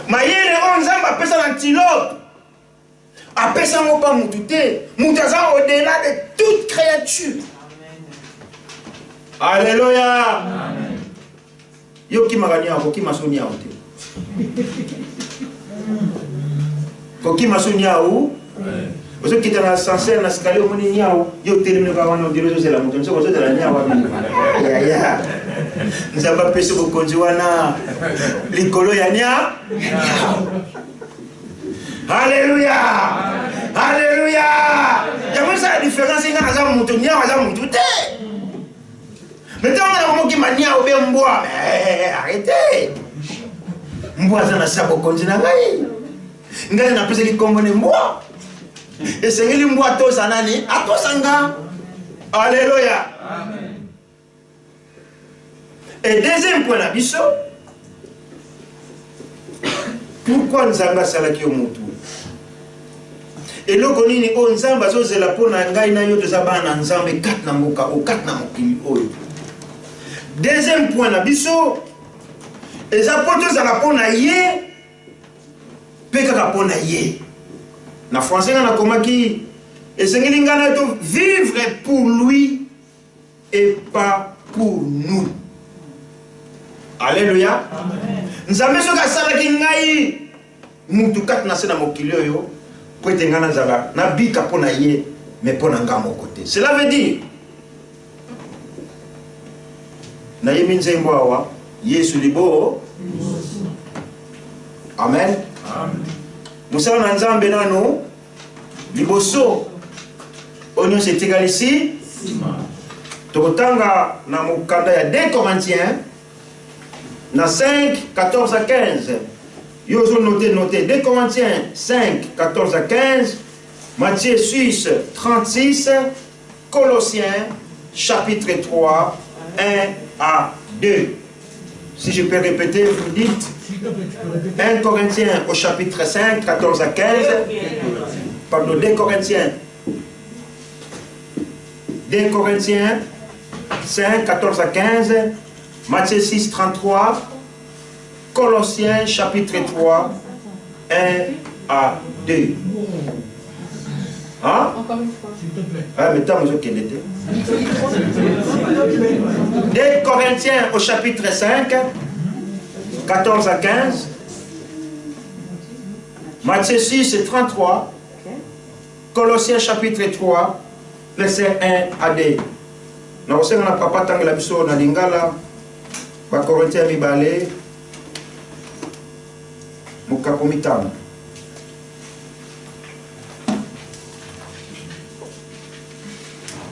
Mayele Nzambe apesa na antilope. Apesa mo pas mutute, mutaza au-delà de toute créature. Alléluia. Amen. Yo ki magania ko ki masonia ote. Ko ki masonia ou? Ozo ki tana ascenseur na escalier moni nyao, yo termine ka wana ndiro zo la moto, so zo la nyao wa. Ya. Nzamba peso ko konji wana likolo ya nya. Alléluia. Alléluia. Il y a ça la différence. Il y a un mouton, il y a un mouton. Mais tant qu'on a un qui m'a dit à obéir un bois, arrêtez. Mboa za na sabo konzi na ngai. Ngai na pesa ki kombone mboa. Et c'est ngeli mboa to sanani, ato sanga. Alléluia. Amen. Et deuxième point na biso. Pourquoi nzamba salaki o mutu? Et loko nini o nzamba zo zela pona ngai na yo to zabana nzambe kat na mboka o kat na mokili oyo. Deuxième point na biso. Et ça peut ça répondre à yé, peut répondre à yé. Na français on a comment qui et c'est que vivre pour lui et pas pour nous. Alléluia. Nous avons ce que ça qui ngai mutu kat na sena mokili yo pour être ngana zala na bika pona yé mais pona ngamo côté. Cela veut dire na yemi nzembo awa Yesu libo. Amen. Moussa na nzambe nano liboso onyo c'est égal ici. Tokotanga na mukanda ya 2 Corinthiens na 5 14 à 15. Yo zo noter 2 Corinthiens 5 14 à 15, Matthieu 6 36, Colossiens chapitre 3 1 à 2. Si je peux répéter, vous dites 1 Corinthiens au chapitre 5, 14 à 15. Pardon, 2 Corinthiens. 2 Corinthiens 5, 14 à 15. Matthieu 6, 33. Colossiens chapitre 3, 1 à 2. Hein? Encore une fois. S'il te plaît. Ah, mais tant que je 2 Corinthiens au chapitre 5, 14 à 15. Matthieu 6, 33. Colossiens chapitre 3, verset 1 à 2. Nous avons papa tant que la biso na lingala, ba Corinthiens mibale, mukakomitana.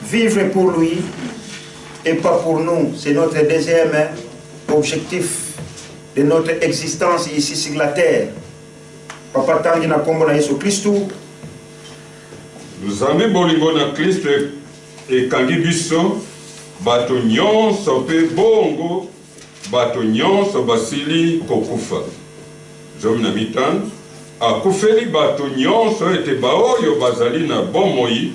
Vivre pour lui et pas pour nous, c'est notre deuxième objectif de notre existence ici sur la terre. Papa tangi na kombo na Yesu Kristu. Nzambe bolingo na Kristo ekangi biso bato nyonso mpe bongo bato nyonso basili kokufa. Zomi na mitano akufeli bato nyonso ete baoyo bazali na bomoi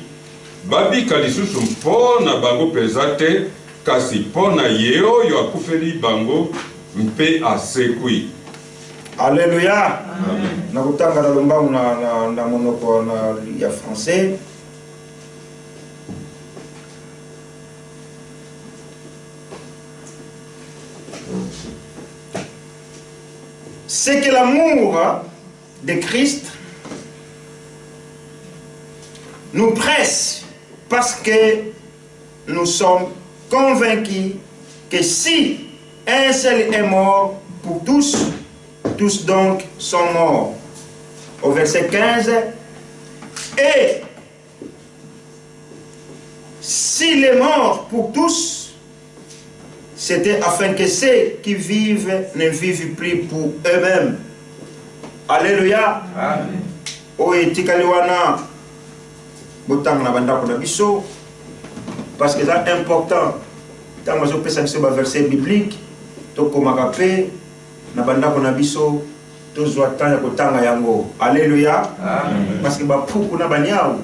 babika lisusu mpo na bango peza te kasi mpo na ye oyo akufeli bango mpe asekwi. Alléluia. Nakutanga na lombangu na monoko ya français. C'est que l'amour de Christ nous presse parce que nous sommes convaincus que si un seul est mort pour tous, tous donc sont morts. Au verset 15, et s'il est mort pour tous, c'était afin que ceux qui vivent ne vivent plus pour eux-mêmes. Alléluia. Amen. Oye tikaliwana botang na banda ko na biso parce que c'est important. Tant que je peux ça sur verset biblique, to komaka pe na banda ko na biso to zwa tanga ko tanga yango. Alléluia. Amen. Parce que ba puku na banyao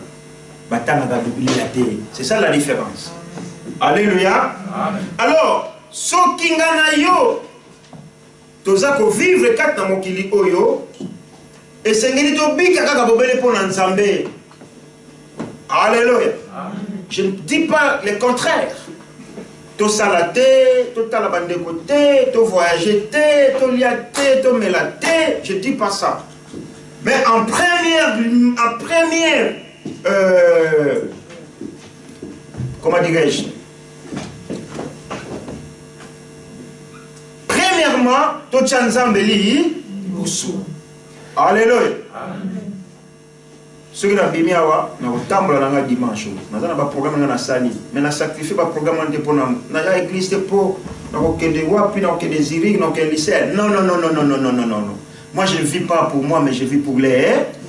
batanga ga Biblia te. C'est ça la différence. Alléluia. Amen. Alors soki ngana yo toza ko vivre kat na mokili oyo et sengeli to bika kaka bobele pona nzambe. Alléluia. Amen. Je ne dis pas le contraire. To salaté, to talabande côté, to voyager té, to liaté, to melaté, je ne dis pas ça. Mais en première comment dirais-je? Premièrement, to tchanzambeli usu. Alléluia. Ce qui a bien awa, na kotambola nanga dimanche. Na za na ba programme na sali, mais na sacrifier ba programme de pour na ya église de pour na ko kende wapi na ko kende zirik na ko kende lycée. Non. Moi je ne vis pas pour moi mais je vis pour les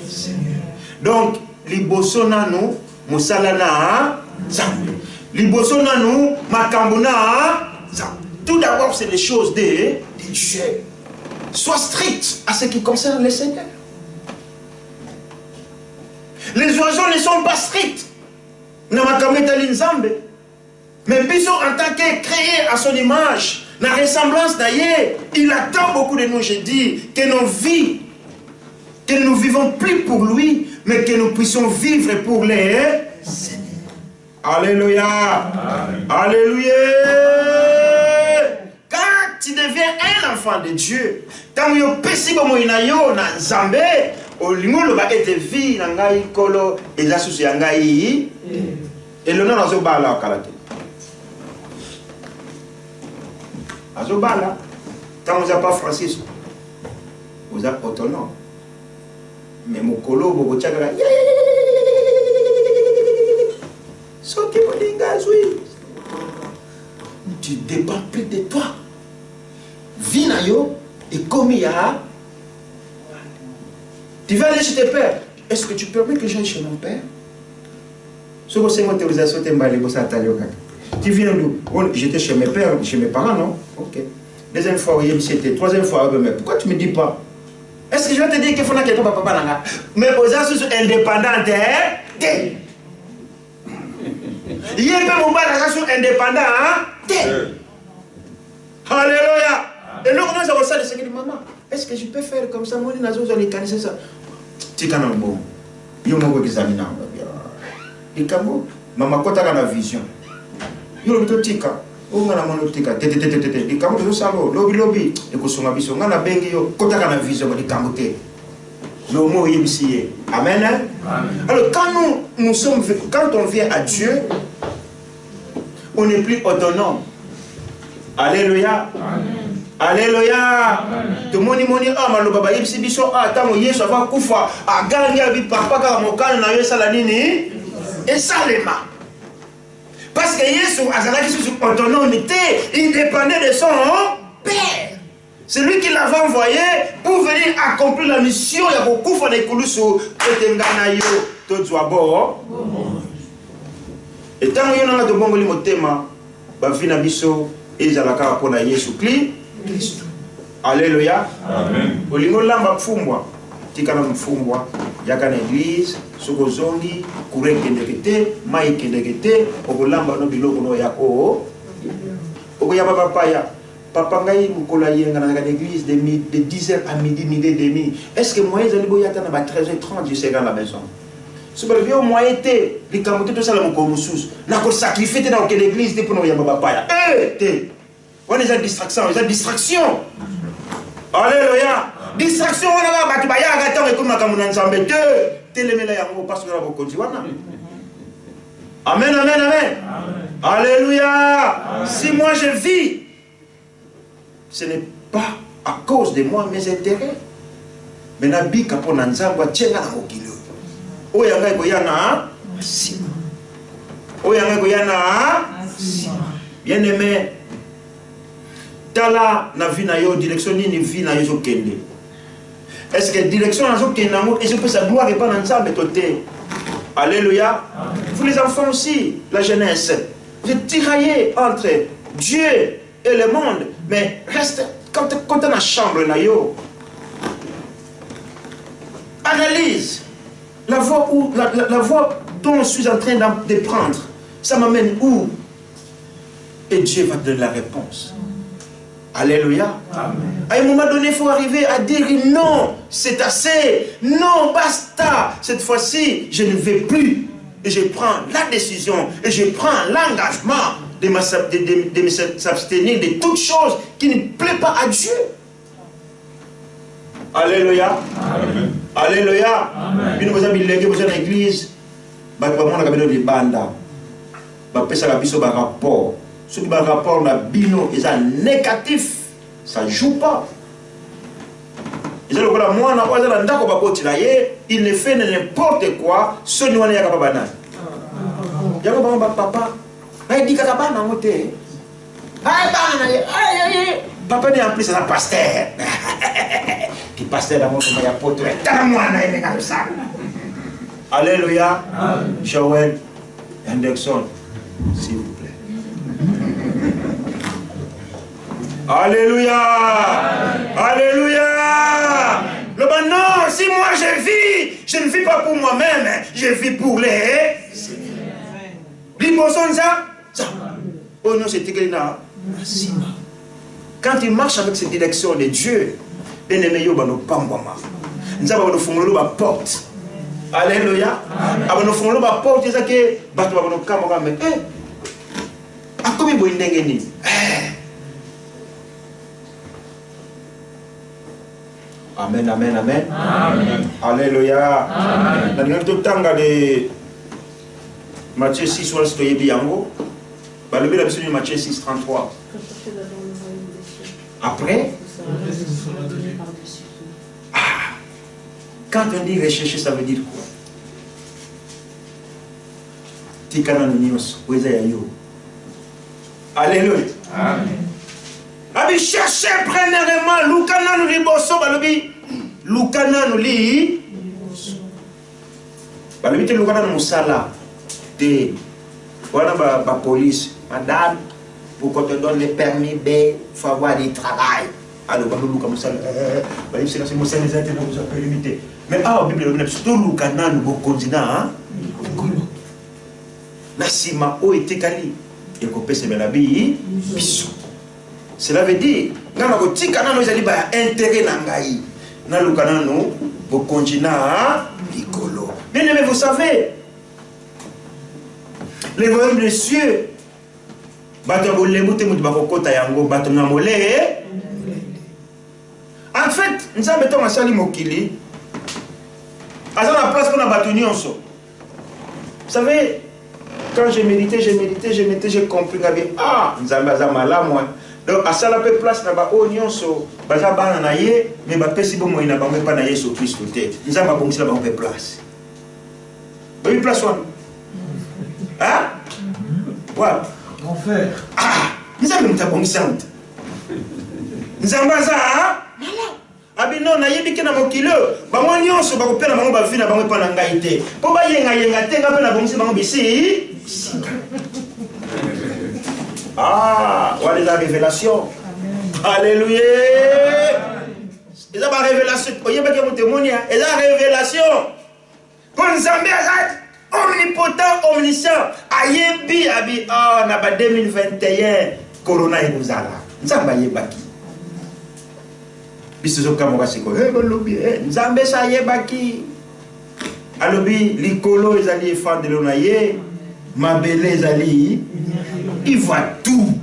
Seigneur. Donc liboso na nous musala na Nzambe. Liboso na nous makambo na Nzambe. Tout d'abord c'est des choses de Dieu. Sois strict à ce qui concerne le Seigneur. Les oiseaux ne sont pas stricts. Mais Biso en tant que créé à son image, la ressemblance d'ailleurs, il attend beaucoup de nous, je dis, que nos vies, que nous ne vivons plus pour lui, mais que nous puissions vivre pour les Seigneur. Alléluia. Amen. Alléluia. Quand tu deviens un enfant de Dieu, quand tu es olingo ba ete vie na ngai kolo eza susu ya ngai elona nazo bala kalate azo bala tant vous a pas Francis vous êtes autonome mais mon kolo bobo tchakala soki molinga zui tu dépends plus de toi vie na yo et comme il y a. Tu vas aller chez tes pères. Est-ce que tu permets que j'aille chez mon père? Tu viens d'où? J'étais chez mes pères, chez mes parents, non? Ok. Deuxième fois, oui, c'était. Troisième fois, mais pourquoi tu ne me dis pas? Est-ce que je vais te dire qu'il faut que ton papa nanga? Mais aux assos indépendants, t'es. Il y a pas mon père indépendant, hein? Alléluia. Et nous, comment ça va ça de ce que dit maman? Est-ce que je peux faire comme ça? Moi, je vais aller canaliser ça. Tika na bon. Yo mo examiner. Ikamo, mama kota kana vision. Yo bito tika. O ngana mono tika. Tete. Ikamo zo salo, lobby. Ekusonga biso ngana bengi yo kota kana vision di kamote. Le mot yebisiye. Amen. Amen. Alors quand on vient à Dieu, on n'est plus autonome. Alléluia. Amen. Alléluia. Tout le monde dit ah maloba ba yebisi biso ah tango Yesu va kufa aganga bi papa ka mokana na yo sala nini et salema. Parce que Yesu azalaki sous autonomité, il dépendait de son père. C'est lui qui l'avait envoyé pour venir accomplir la mission ya kokufa na ikulusu etengana yo to zwabo. Et tango yo na to bongoli motema ba vina biso ezalaka pona Yesu Christ. Alléluia. Amen. Olingo lamba mfumbwa. Tikana mfumbwa. Yaka na église. Soko zongi. Kure kendekete. Mai kendekete. Oko lamba no biloko no yako. Oko yaba papaya. Papa ngai mukola yenga na l'église de 10h à midi, midi et demi. Est-ce que moi, je vais attendre à 13h30, je serai à la maison? Si vous avez au moins été, les camotés, tout ça, la moukoumoussous. N'a pas sacrifié dans l'église pour nous yaba papaya. On est en distraction, on est en distraction. Alléluia. Distraction, on a battu baya agaton et comme makamuna nzambe te telemela yango parce que la bokonzi wana. Amen, amen, amen. Alléluia. Si moi je vis, ce n'est pas à cause de moi mes intérêts. Mais nabi kapona nzambe tchenga na mokilo. Oya ngai koyana sima. Oya ngai koyana sima. Bien aimé. Tala na vie na yo direction ni vie na yo kende. Est-ce que direction na zo kende ngo est-ce que sa gloire est pas dans ça mais toté. Alléluia. Vous les enfants aussi, la jeunesse. Vous êtes tiraillés entre Dieu et le monde, mais reste quand dans la chambre na yo. Analyse la voie où la voie dont je suis en train de prendre. Ça m'amène où? Et Dieu va donner la réponse. Alléluia. Amen. À un moment donné, il faut arriver à dire non, c'est assez. Non, basta. Cette fois-ci, je ne vais plus. Et je prends la décision. Et je prends l'engagement de m'abstenir de toutes choses qui ne plaisent pas à Dieu. Alléluia. Amen. Alléluia. Amen. Vous avez l'église. Vous avez des bandes. Vous avez des rapports. Ce qui va rapport à bino est négatif, ça ne joue pas. il ne fait n'importe quoi, ce n'est pas papa. Il dit papa n'est en plus un pasteur. Qui pasteur dans mon apôtre. Alléluia. Joël Henderson, s'il vous plaît. Alléluia. Alléluia. Le non, si moi je ne vis pas pour moi-même, je vis pour les Seigneur. Ça. Oh non, c'était que là. Quand il marche avec cette direction de Dieu, bien aimé, il va nous pambama. Nous allons nous faire la porte. Alléluia. Avant nous faire la porte, c'est ça que bateau va nous camera mais à combien vous n'engagez. Amen, amen, amen. Amen. Alléluia. Dans le temps de Matthieu 6, on se yango. Le Bible de Matthieu 6, 33. Après, quand on dit rechercher, ça veut dire quoi? Alléluia. Amen. Abi chercher premièrement Lukana nous liboso balobi Lukana nous li balobi te Lukana nous musala de voilà ba police madame pour qu'on te donne les permis B faut avoir du travail alors balobi Lukana musala balobi c'est musala les intérêts vous avez limité mais ah Bible le surtout Lukana nous continent nasima o etekali et ko pese belabi biso. Cela veut dire, nous avons intérêt dans le continent. Bien aimé, vous savez, les royaumes des cieux, en fait, nous avons un sali mokili. À la place qu'on a battu, vous savez, quand j'ai médité, j'ai compris que nous avons malade, moi. Donc, à ça, la place n'a pas oignon, baza banana ye, mais ba pesi bon moi n'a pas na Yesu Christ peut-être. Nous avons bon ça ba place. Ba place one. Hein? Quoi? Mon frère. Ah, nous avons ta bon ça. Nous avons ça, hein? Abi non na yebi kena mokilo, ba moi nyonso ba ko pena bango ba vina bango pa na ngai te. Po ba yenga te nga pe na bon ça bango bisi. Ah, voilà la révélation. Alléluia. Et ça va révélation. Il y a pas de témoignage. Et la révélation. Pour nous omnipotent, omniscient. Ayebi abi ah na ba 2021 corona et nous ala. Nzamba yebaki. Biso kamoka siko. Lobi nzambe sa yebaki. Alobi likolo ezali efande lonaye. Mabele ezali. Il voit tout.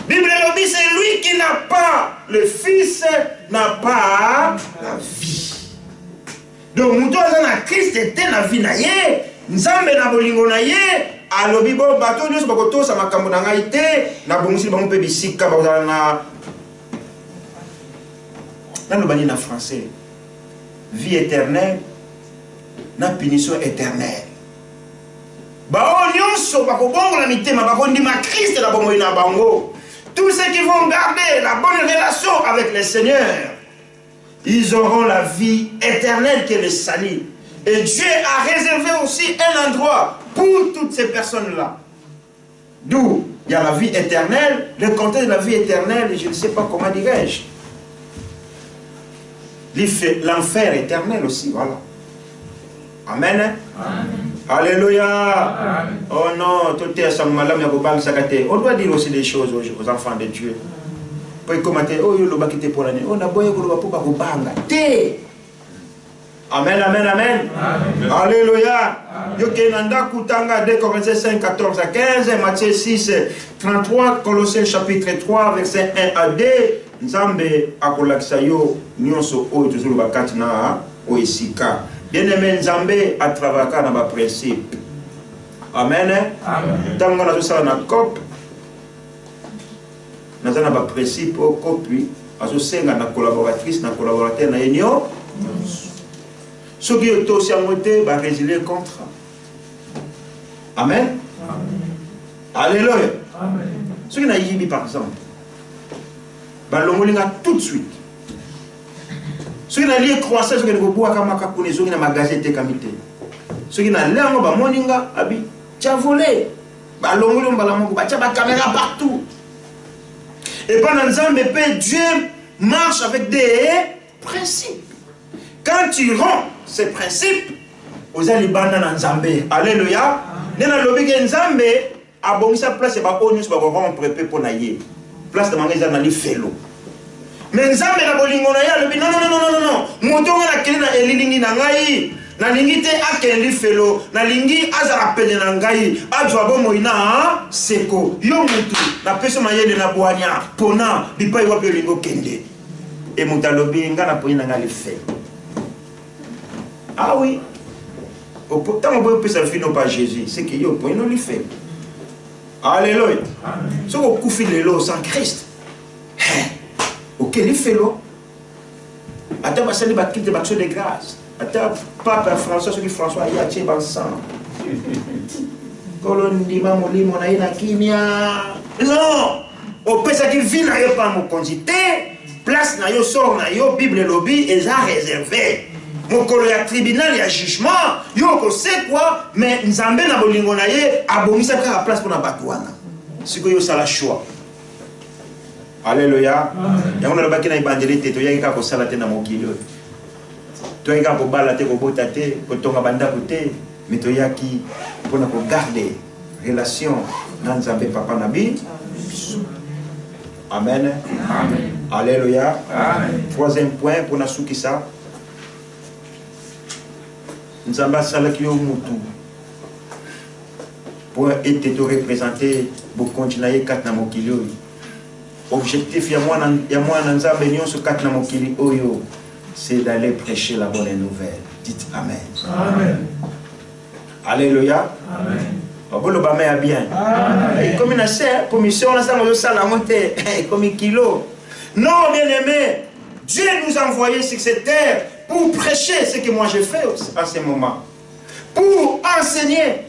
Bible dit c'est lui qui n'a pas le fils n'a pas la vie. Donc nous na Christ était la vie na ye, nzambe na bolingo na ye, alobi bo bato nyonso bakoto sa makambo na ngai te, na bongisi bango pe bisika ba na lobani na français. Vie éternelle, na punition éternelle. Tous ceux qui vont garder la bonne relation avec le Seigneur, ils auront la vie éternelle qui est le salut. Et Dieu a réservé aussi un endroit pour toutes ces personnes-là. D'où il y a la vie éternelle, le contexte de la vie éternelle, je ne sais pas comment dirais-je. L'enfer éternel aussi, voilà. Amen. Amen. Alléluia. Amen. Oh non, tout est à on doit dire aussi des choses aux enfants de Dieu. Pour commenter, oh, il a quitté pour l'année. On a besoin de Amen, amen, amen. Amen. Alléluia. Yokenanda Kutanga 2 Corinthiens 5, 14 à 15, Matthieu 6, 33, Colossiens chapitre 3, verset 1 à 2. Nzambe akolaksayo nyonso oyo tozulu bakati na oisika. Bien-aimé Nzambe à travers na principe. Amen. Amen. Tango na tosala na COP. Nazana ba principe au COP azosenga na collaboratrice na collaborateur na yenyo ceux qui ont aussi monté va résilier le contrat. Amen. Alléluia. Ceux qui n'ont pas par exemple va l'ongolinga tout de suite. Ceux qui n'ont lié croissance, ceux qui n'ont pas boire ceux qui n'ont pas gazette kamité. Ceux qui n'ont l'air ba moninga abi tu volé. Ba l'ongolinga ba la mongo ba ba caméra partout. Et pendant Nzambe Dieu marche avec des principes. Quand tu rends ces principes, vous allez dans Nzambe. Alléluia. Nena lobi ke Nzambe abongisa place ba onus ba rompre pe pour naie. Place de mangeza na li felo. Mais Nzambe na bolingo na ya lobi non. Motonga na kele na elilingi na ngai. Na lingi te akeli felo, na lingi azara pele na ngai, azwa bo moina seko. Yo mutu na peso mayele na boanya pona bipai wapi lingo kende. Et mutalobi nga na poni na ngali fe. Ah oui. Tant on peut se faire pas Jésus, c'est que yo poni no li fe. Alléluia. Ce qu'on koufi lelo sans Christ. OK, li felo. Attends, ça li bakite bakso de grâce. Attends, Papa François, celui François, il y a tiens dans le sang. Colondima molimo na ina kimia. Non! Au pesa qui vit na yo pas mon condité, place na yo sort na yo Bible lobby et ça réservé. Mon colo ya tribunal ya jugement, yo ko sait quoi, mais Nzambe na bolingo na ye abongisa ka place pour na batwana. Siko yo sala choix. Alléluia. Ya on a baki na evangelité to ya ka ko sala te na mokilo. Tu as pour balater pour botater pour ton abanda côté mais tu as qui pour garder relation dans Nzambe papa nabi. Amen. Alléluia. Troisième point pour na souki ça. Nzamba salaki yo mutu pour être te représenter pour continuer kat na mokili. Objectif ya moi na Nzambe nyonso kat na mokili oyo. C'est d'aller prêcher la bonne nouvelle. Dites Amen. Amen. Alléluia. Amen. Amen. Bien. Amen. Comme une commission, on a la montée, comme un kilo. Non, bien aimé, Dieu nous a envoyés sur cette terre pour prêcher ce que moi j'ai fait à ce moment. Pour enseigner,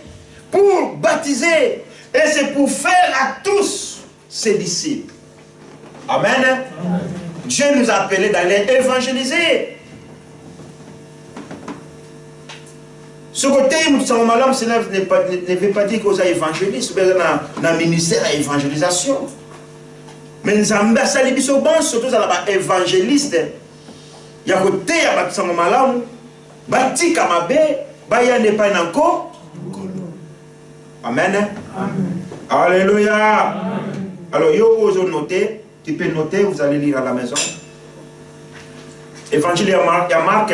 pour baptiser, et c'est pour faire à tous ses disciples. Amen. Amen. Dieu nous a appelés d'aller évangéliser. Ce côté, nous sommes malades, cela ne veut pas dire qu'on a évangéliste, mais on a un ministère d'évangélisation. Mais nous avons des gens surtout dans évangéliste. Il y a côté, il y a des gens malades, bâti kamabe, baya ne pas encore. Amen. Alléluia. Alors, yo ose noter. Tu peux noter, vous allez lire à la maison. Évangile de Marc,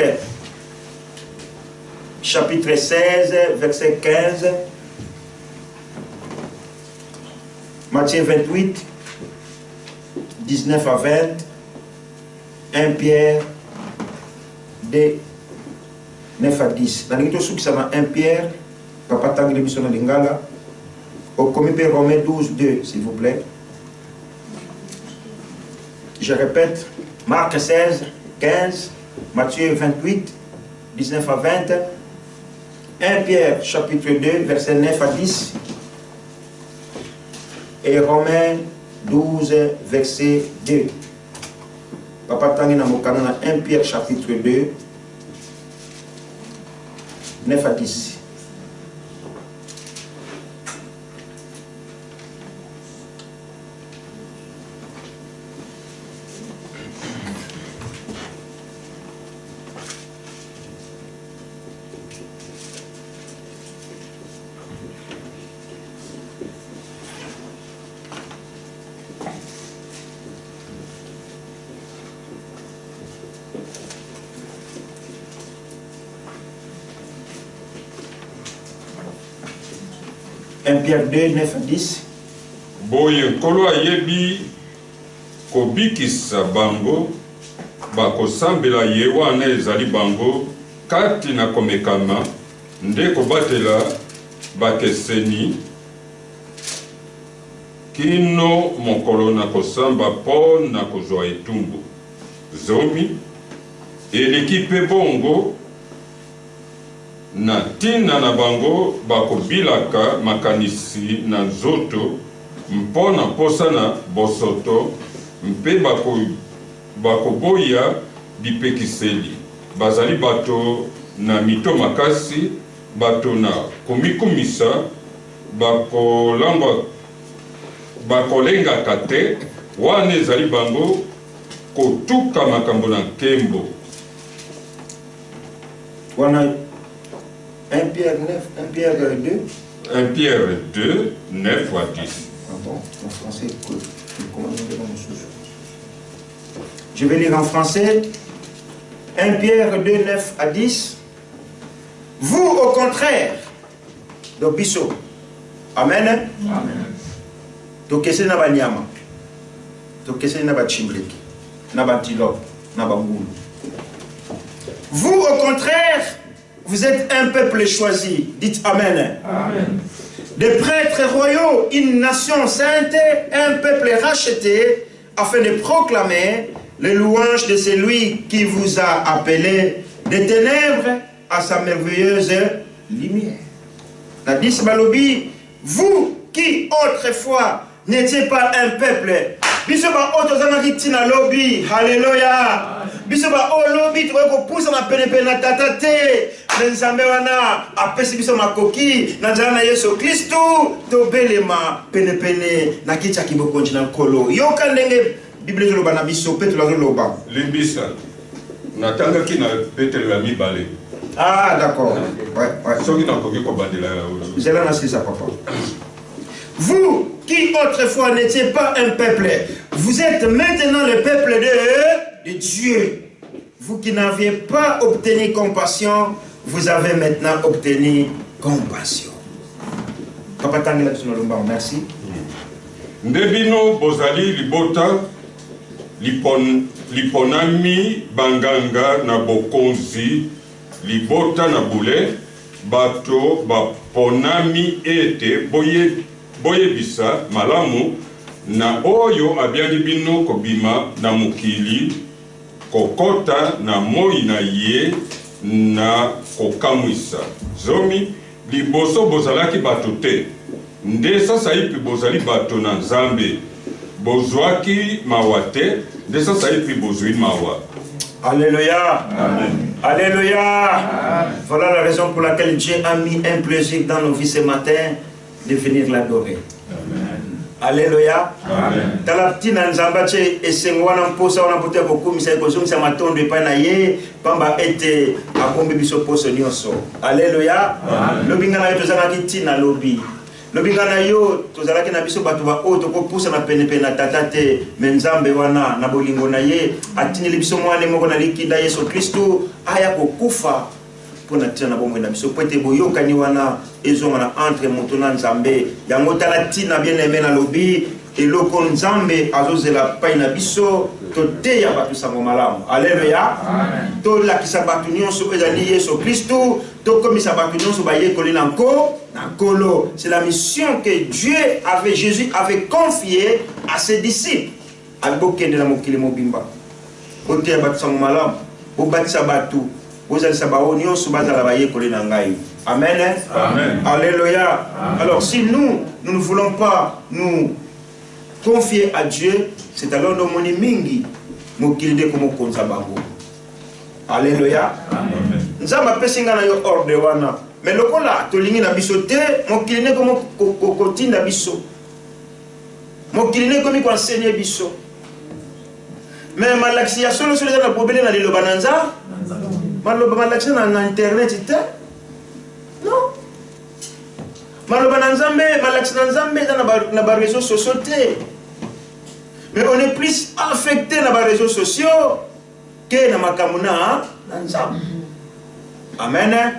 chapitre 16, verset 15. Matthieu 28, 19 à 20. 1 Pierre 2, 9 à 10. Dans les qui ça va 1 Pierre, Papa Tangri Bissona Lingala. Au comité Romain 12, 2, s'il vous plaît. Je répète, Marc 16, 15, Matthieu 28, 19 à 20, 1 Pierre chapitre 2, verset 9 à 10, et Romains 12, verset 2. Papa Tangina Mokana, 1 Pierre chapitre 2, 9 à 10. Pierre 2, 9 à 10. Boye kolo ayebi kobikisa bango bakosambela ye wana ezali bango kati na komekama nde kobatela bakeseni kino mokolo na kosamba po na kozwa etumbu. Zomi, eleki pe bongo na tina na bango bakobilaka makanisi na nzoto mpo na posa na bosoto mpe bakoboya bipekiseli. Bazali bato na mito makasi, bato na komikumisa, bakolengaka te, wana ezali bango kotuka makambo na nkembo. Wana 1 Pierre 2. 1 Pierre 2, 9 à 10. Ah bon, en français, je vais lire en français. 1 Pierre 2, 9 à 10. Vous, au contraire, de Bisso. Amen. Amen. Tokese na banyama. Tokese na bachimbleki. Na bantilope. Na bangulu. Vous, au contraire, vous êtes un peuple choisi. Dites Amen. Amen. Des prêtres royaux, une nation sainte, un peuple racheté, afin de proclamer les louanges de celui qui vous a appelé des ténèbres à sa merveilleuse lumière. La 10 Balobi, vous qui autrefois n'étiez pas un peuple, bisoba otozangakitina lobi, alléluia. Bisoba o lobi tu ko pousa na pene na tatate, nzambe wana apesi biso makoki na nzala na Yesu Kristo to belema pene na kicha kibokonji na nkolo. Yoka ndenge Bible zoloba na biso pe tulazo loba. Limbisa. Natanga ki na Peter la mibale. Ah d'accord. Ouais. Soki na koki ko bandela. Zela na sisa papa. Vous qui autrefois n'étiez pas un peuple, vous êtes maintenant le peuple de Dieu. Vous qui n'aviez pas obtenu compassion, vous avez maintenant obtenu compassion. Papa Tangela Tsunolomba, merci. Ndebino bozali libota liponami banganga na bokonzi libota na bule bato baponami ete boyebisa malamu na oyo abiali bino kobima na mokili kokota na moi na ye na kokamwisa. Zomi, liboso bozalaki bato te, nde sasa ipi bozali bato na Nzambe. Bozwaki mawa te, nde sasa ipi bozwi mawa. Alléluia. Amen. Alléluia. Amen. Voilà la raison pour laquelle Dieu a mis un plaisir dans nos vies ce matin de venir l'adorer. Alléluia. Amen. Talaptina nzambache esengwana mposa wana pote kokumisa ekozumisa matondo epai na ye pamba ete akombi biso poso nyonso. Alléluia. Lobi ngana yo tozalaki tina lobi. Lobi ngana yo tozalaki na biso bato ba oyo tokopusa na pene na tata te me Nzambe wana na bolingo na ye atineli biso mwana moko na likinda Yesu Kristo aya kokufa pona tina na bomwe na biso pote boyokani wana ezonga na entre moto na Nzambe yango tala tina bien aimé na lobi eloko Nzambe azozela pai na biso toteya bato sango malamu. Alléluia. To lakisa bato nyonso ezali Yesu Kristo to komisa bato nyonso bayekoli na nkolo. C'est la mission que Jésus avait confiée à ses disciples. Abokende na mokili mobimba boteya bato sango malamu bobatisa bato bozalisa bao nyonso bazala bayekoli na ngai. Amen. Amen. Alléluia. Alors si nous ne voulons pas nous confier à Dieu, c'est alors nos moni mingi mokili de komo konza bango. Alléluia. Amen. Nzamba pesinga na yo ordre wana. Mais lokola tolingi na biso te mokili ne komo kotinda biso. Mokili ne komi ko enseigner biso. Mais malaksi ya solo na problème na liloba nanza. Maloba malaksi na internet te. Non. Maloba na Nzambe, malaksi na Nzambe na ba réseaux sociaux te. Mais on est plus affecté dans les réseaux sociaux que dans Makamuna. Amen. Amen.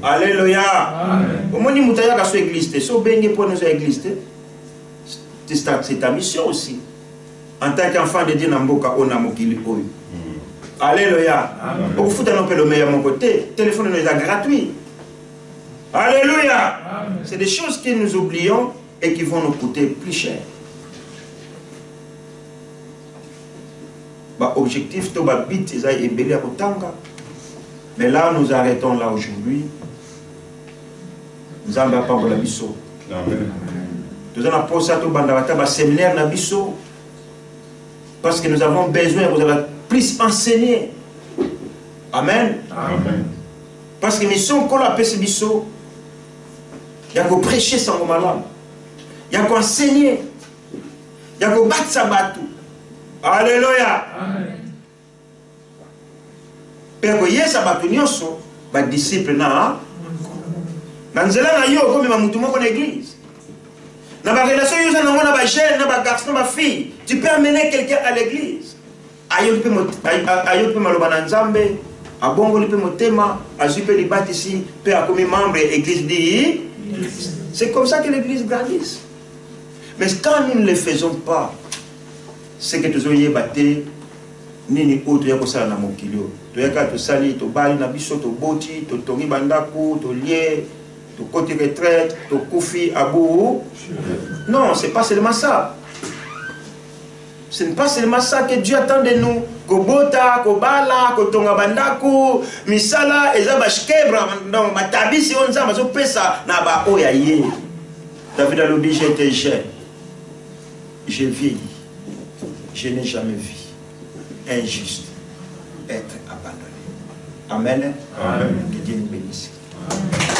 Alléluia. Amen. Comment dit Moutaya qu'à soit église? So bien pour nous église. C'est ta mission aussi. En tant qu'enfant de Dieu, Namboka Onamokili Oyo. Alléluia. Au foot, on peut le meilleur mon côté. Téléphone nous est gratuit. Alléluia. C'est des choses que nous oublions et qui vont nous coûter plus cher. Objectif, tout va vite, ils aillent ébélé à Kotanga. Mais là, nous arrêtons là aujourd'hui. Nous allons pas pour la bisso. Nous allons poser tout le séminaire na bisso. Parce que nous avons besoin, vous allez plus enseigner. Amen. Amen. Parce que mission qu'on appelle ce bisso, il y a qu'à prêcher sans malade. Il y a qu'à enseigner. Il y a qu'à battre sa batou. Alléluia. Amen. Père, il y a sa batou nyonso, ba disciple na. Dans nzela na yo comme mamutu moko na église. Dans la relation yo na ngona ba jeune, na ba garçon, ba fille, tu peux amener quelqu'un à l'église. Ayo pe maloba na nzambe, abongo li pe motema, azu pe libati ici, pe a comme membre église dit. C'est comme ça que l'église grandit. Mais quand nous ne le faisons pas, c'est que nous avons battu nini autre ya kosala na mokilio. Toyaka to sali to bali na biso to boti to tongi bandaku to lié to côté retraite to kufi abou. Non, c'est pas seulement ça. Ce n'est pas seulement ça que Dieu attend de nous. Kobota, kobala, kotonga bandaku, misala eza bashkebra dans matabisi onza mazo pesa na ba oya ye. David a dit j'étais jeune. Je vieillis. Je n'ai jamais vu injuste être abandonné. Amen. Amen. Que Dieu nous bénisse. Amen.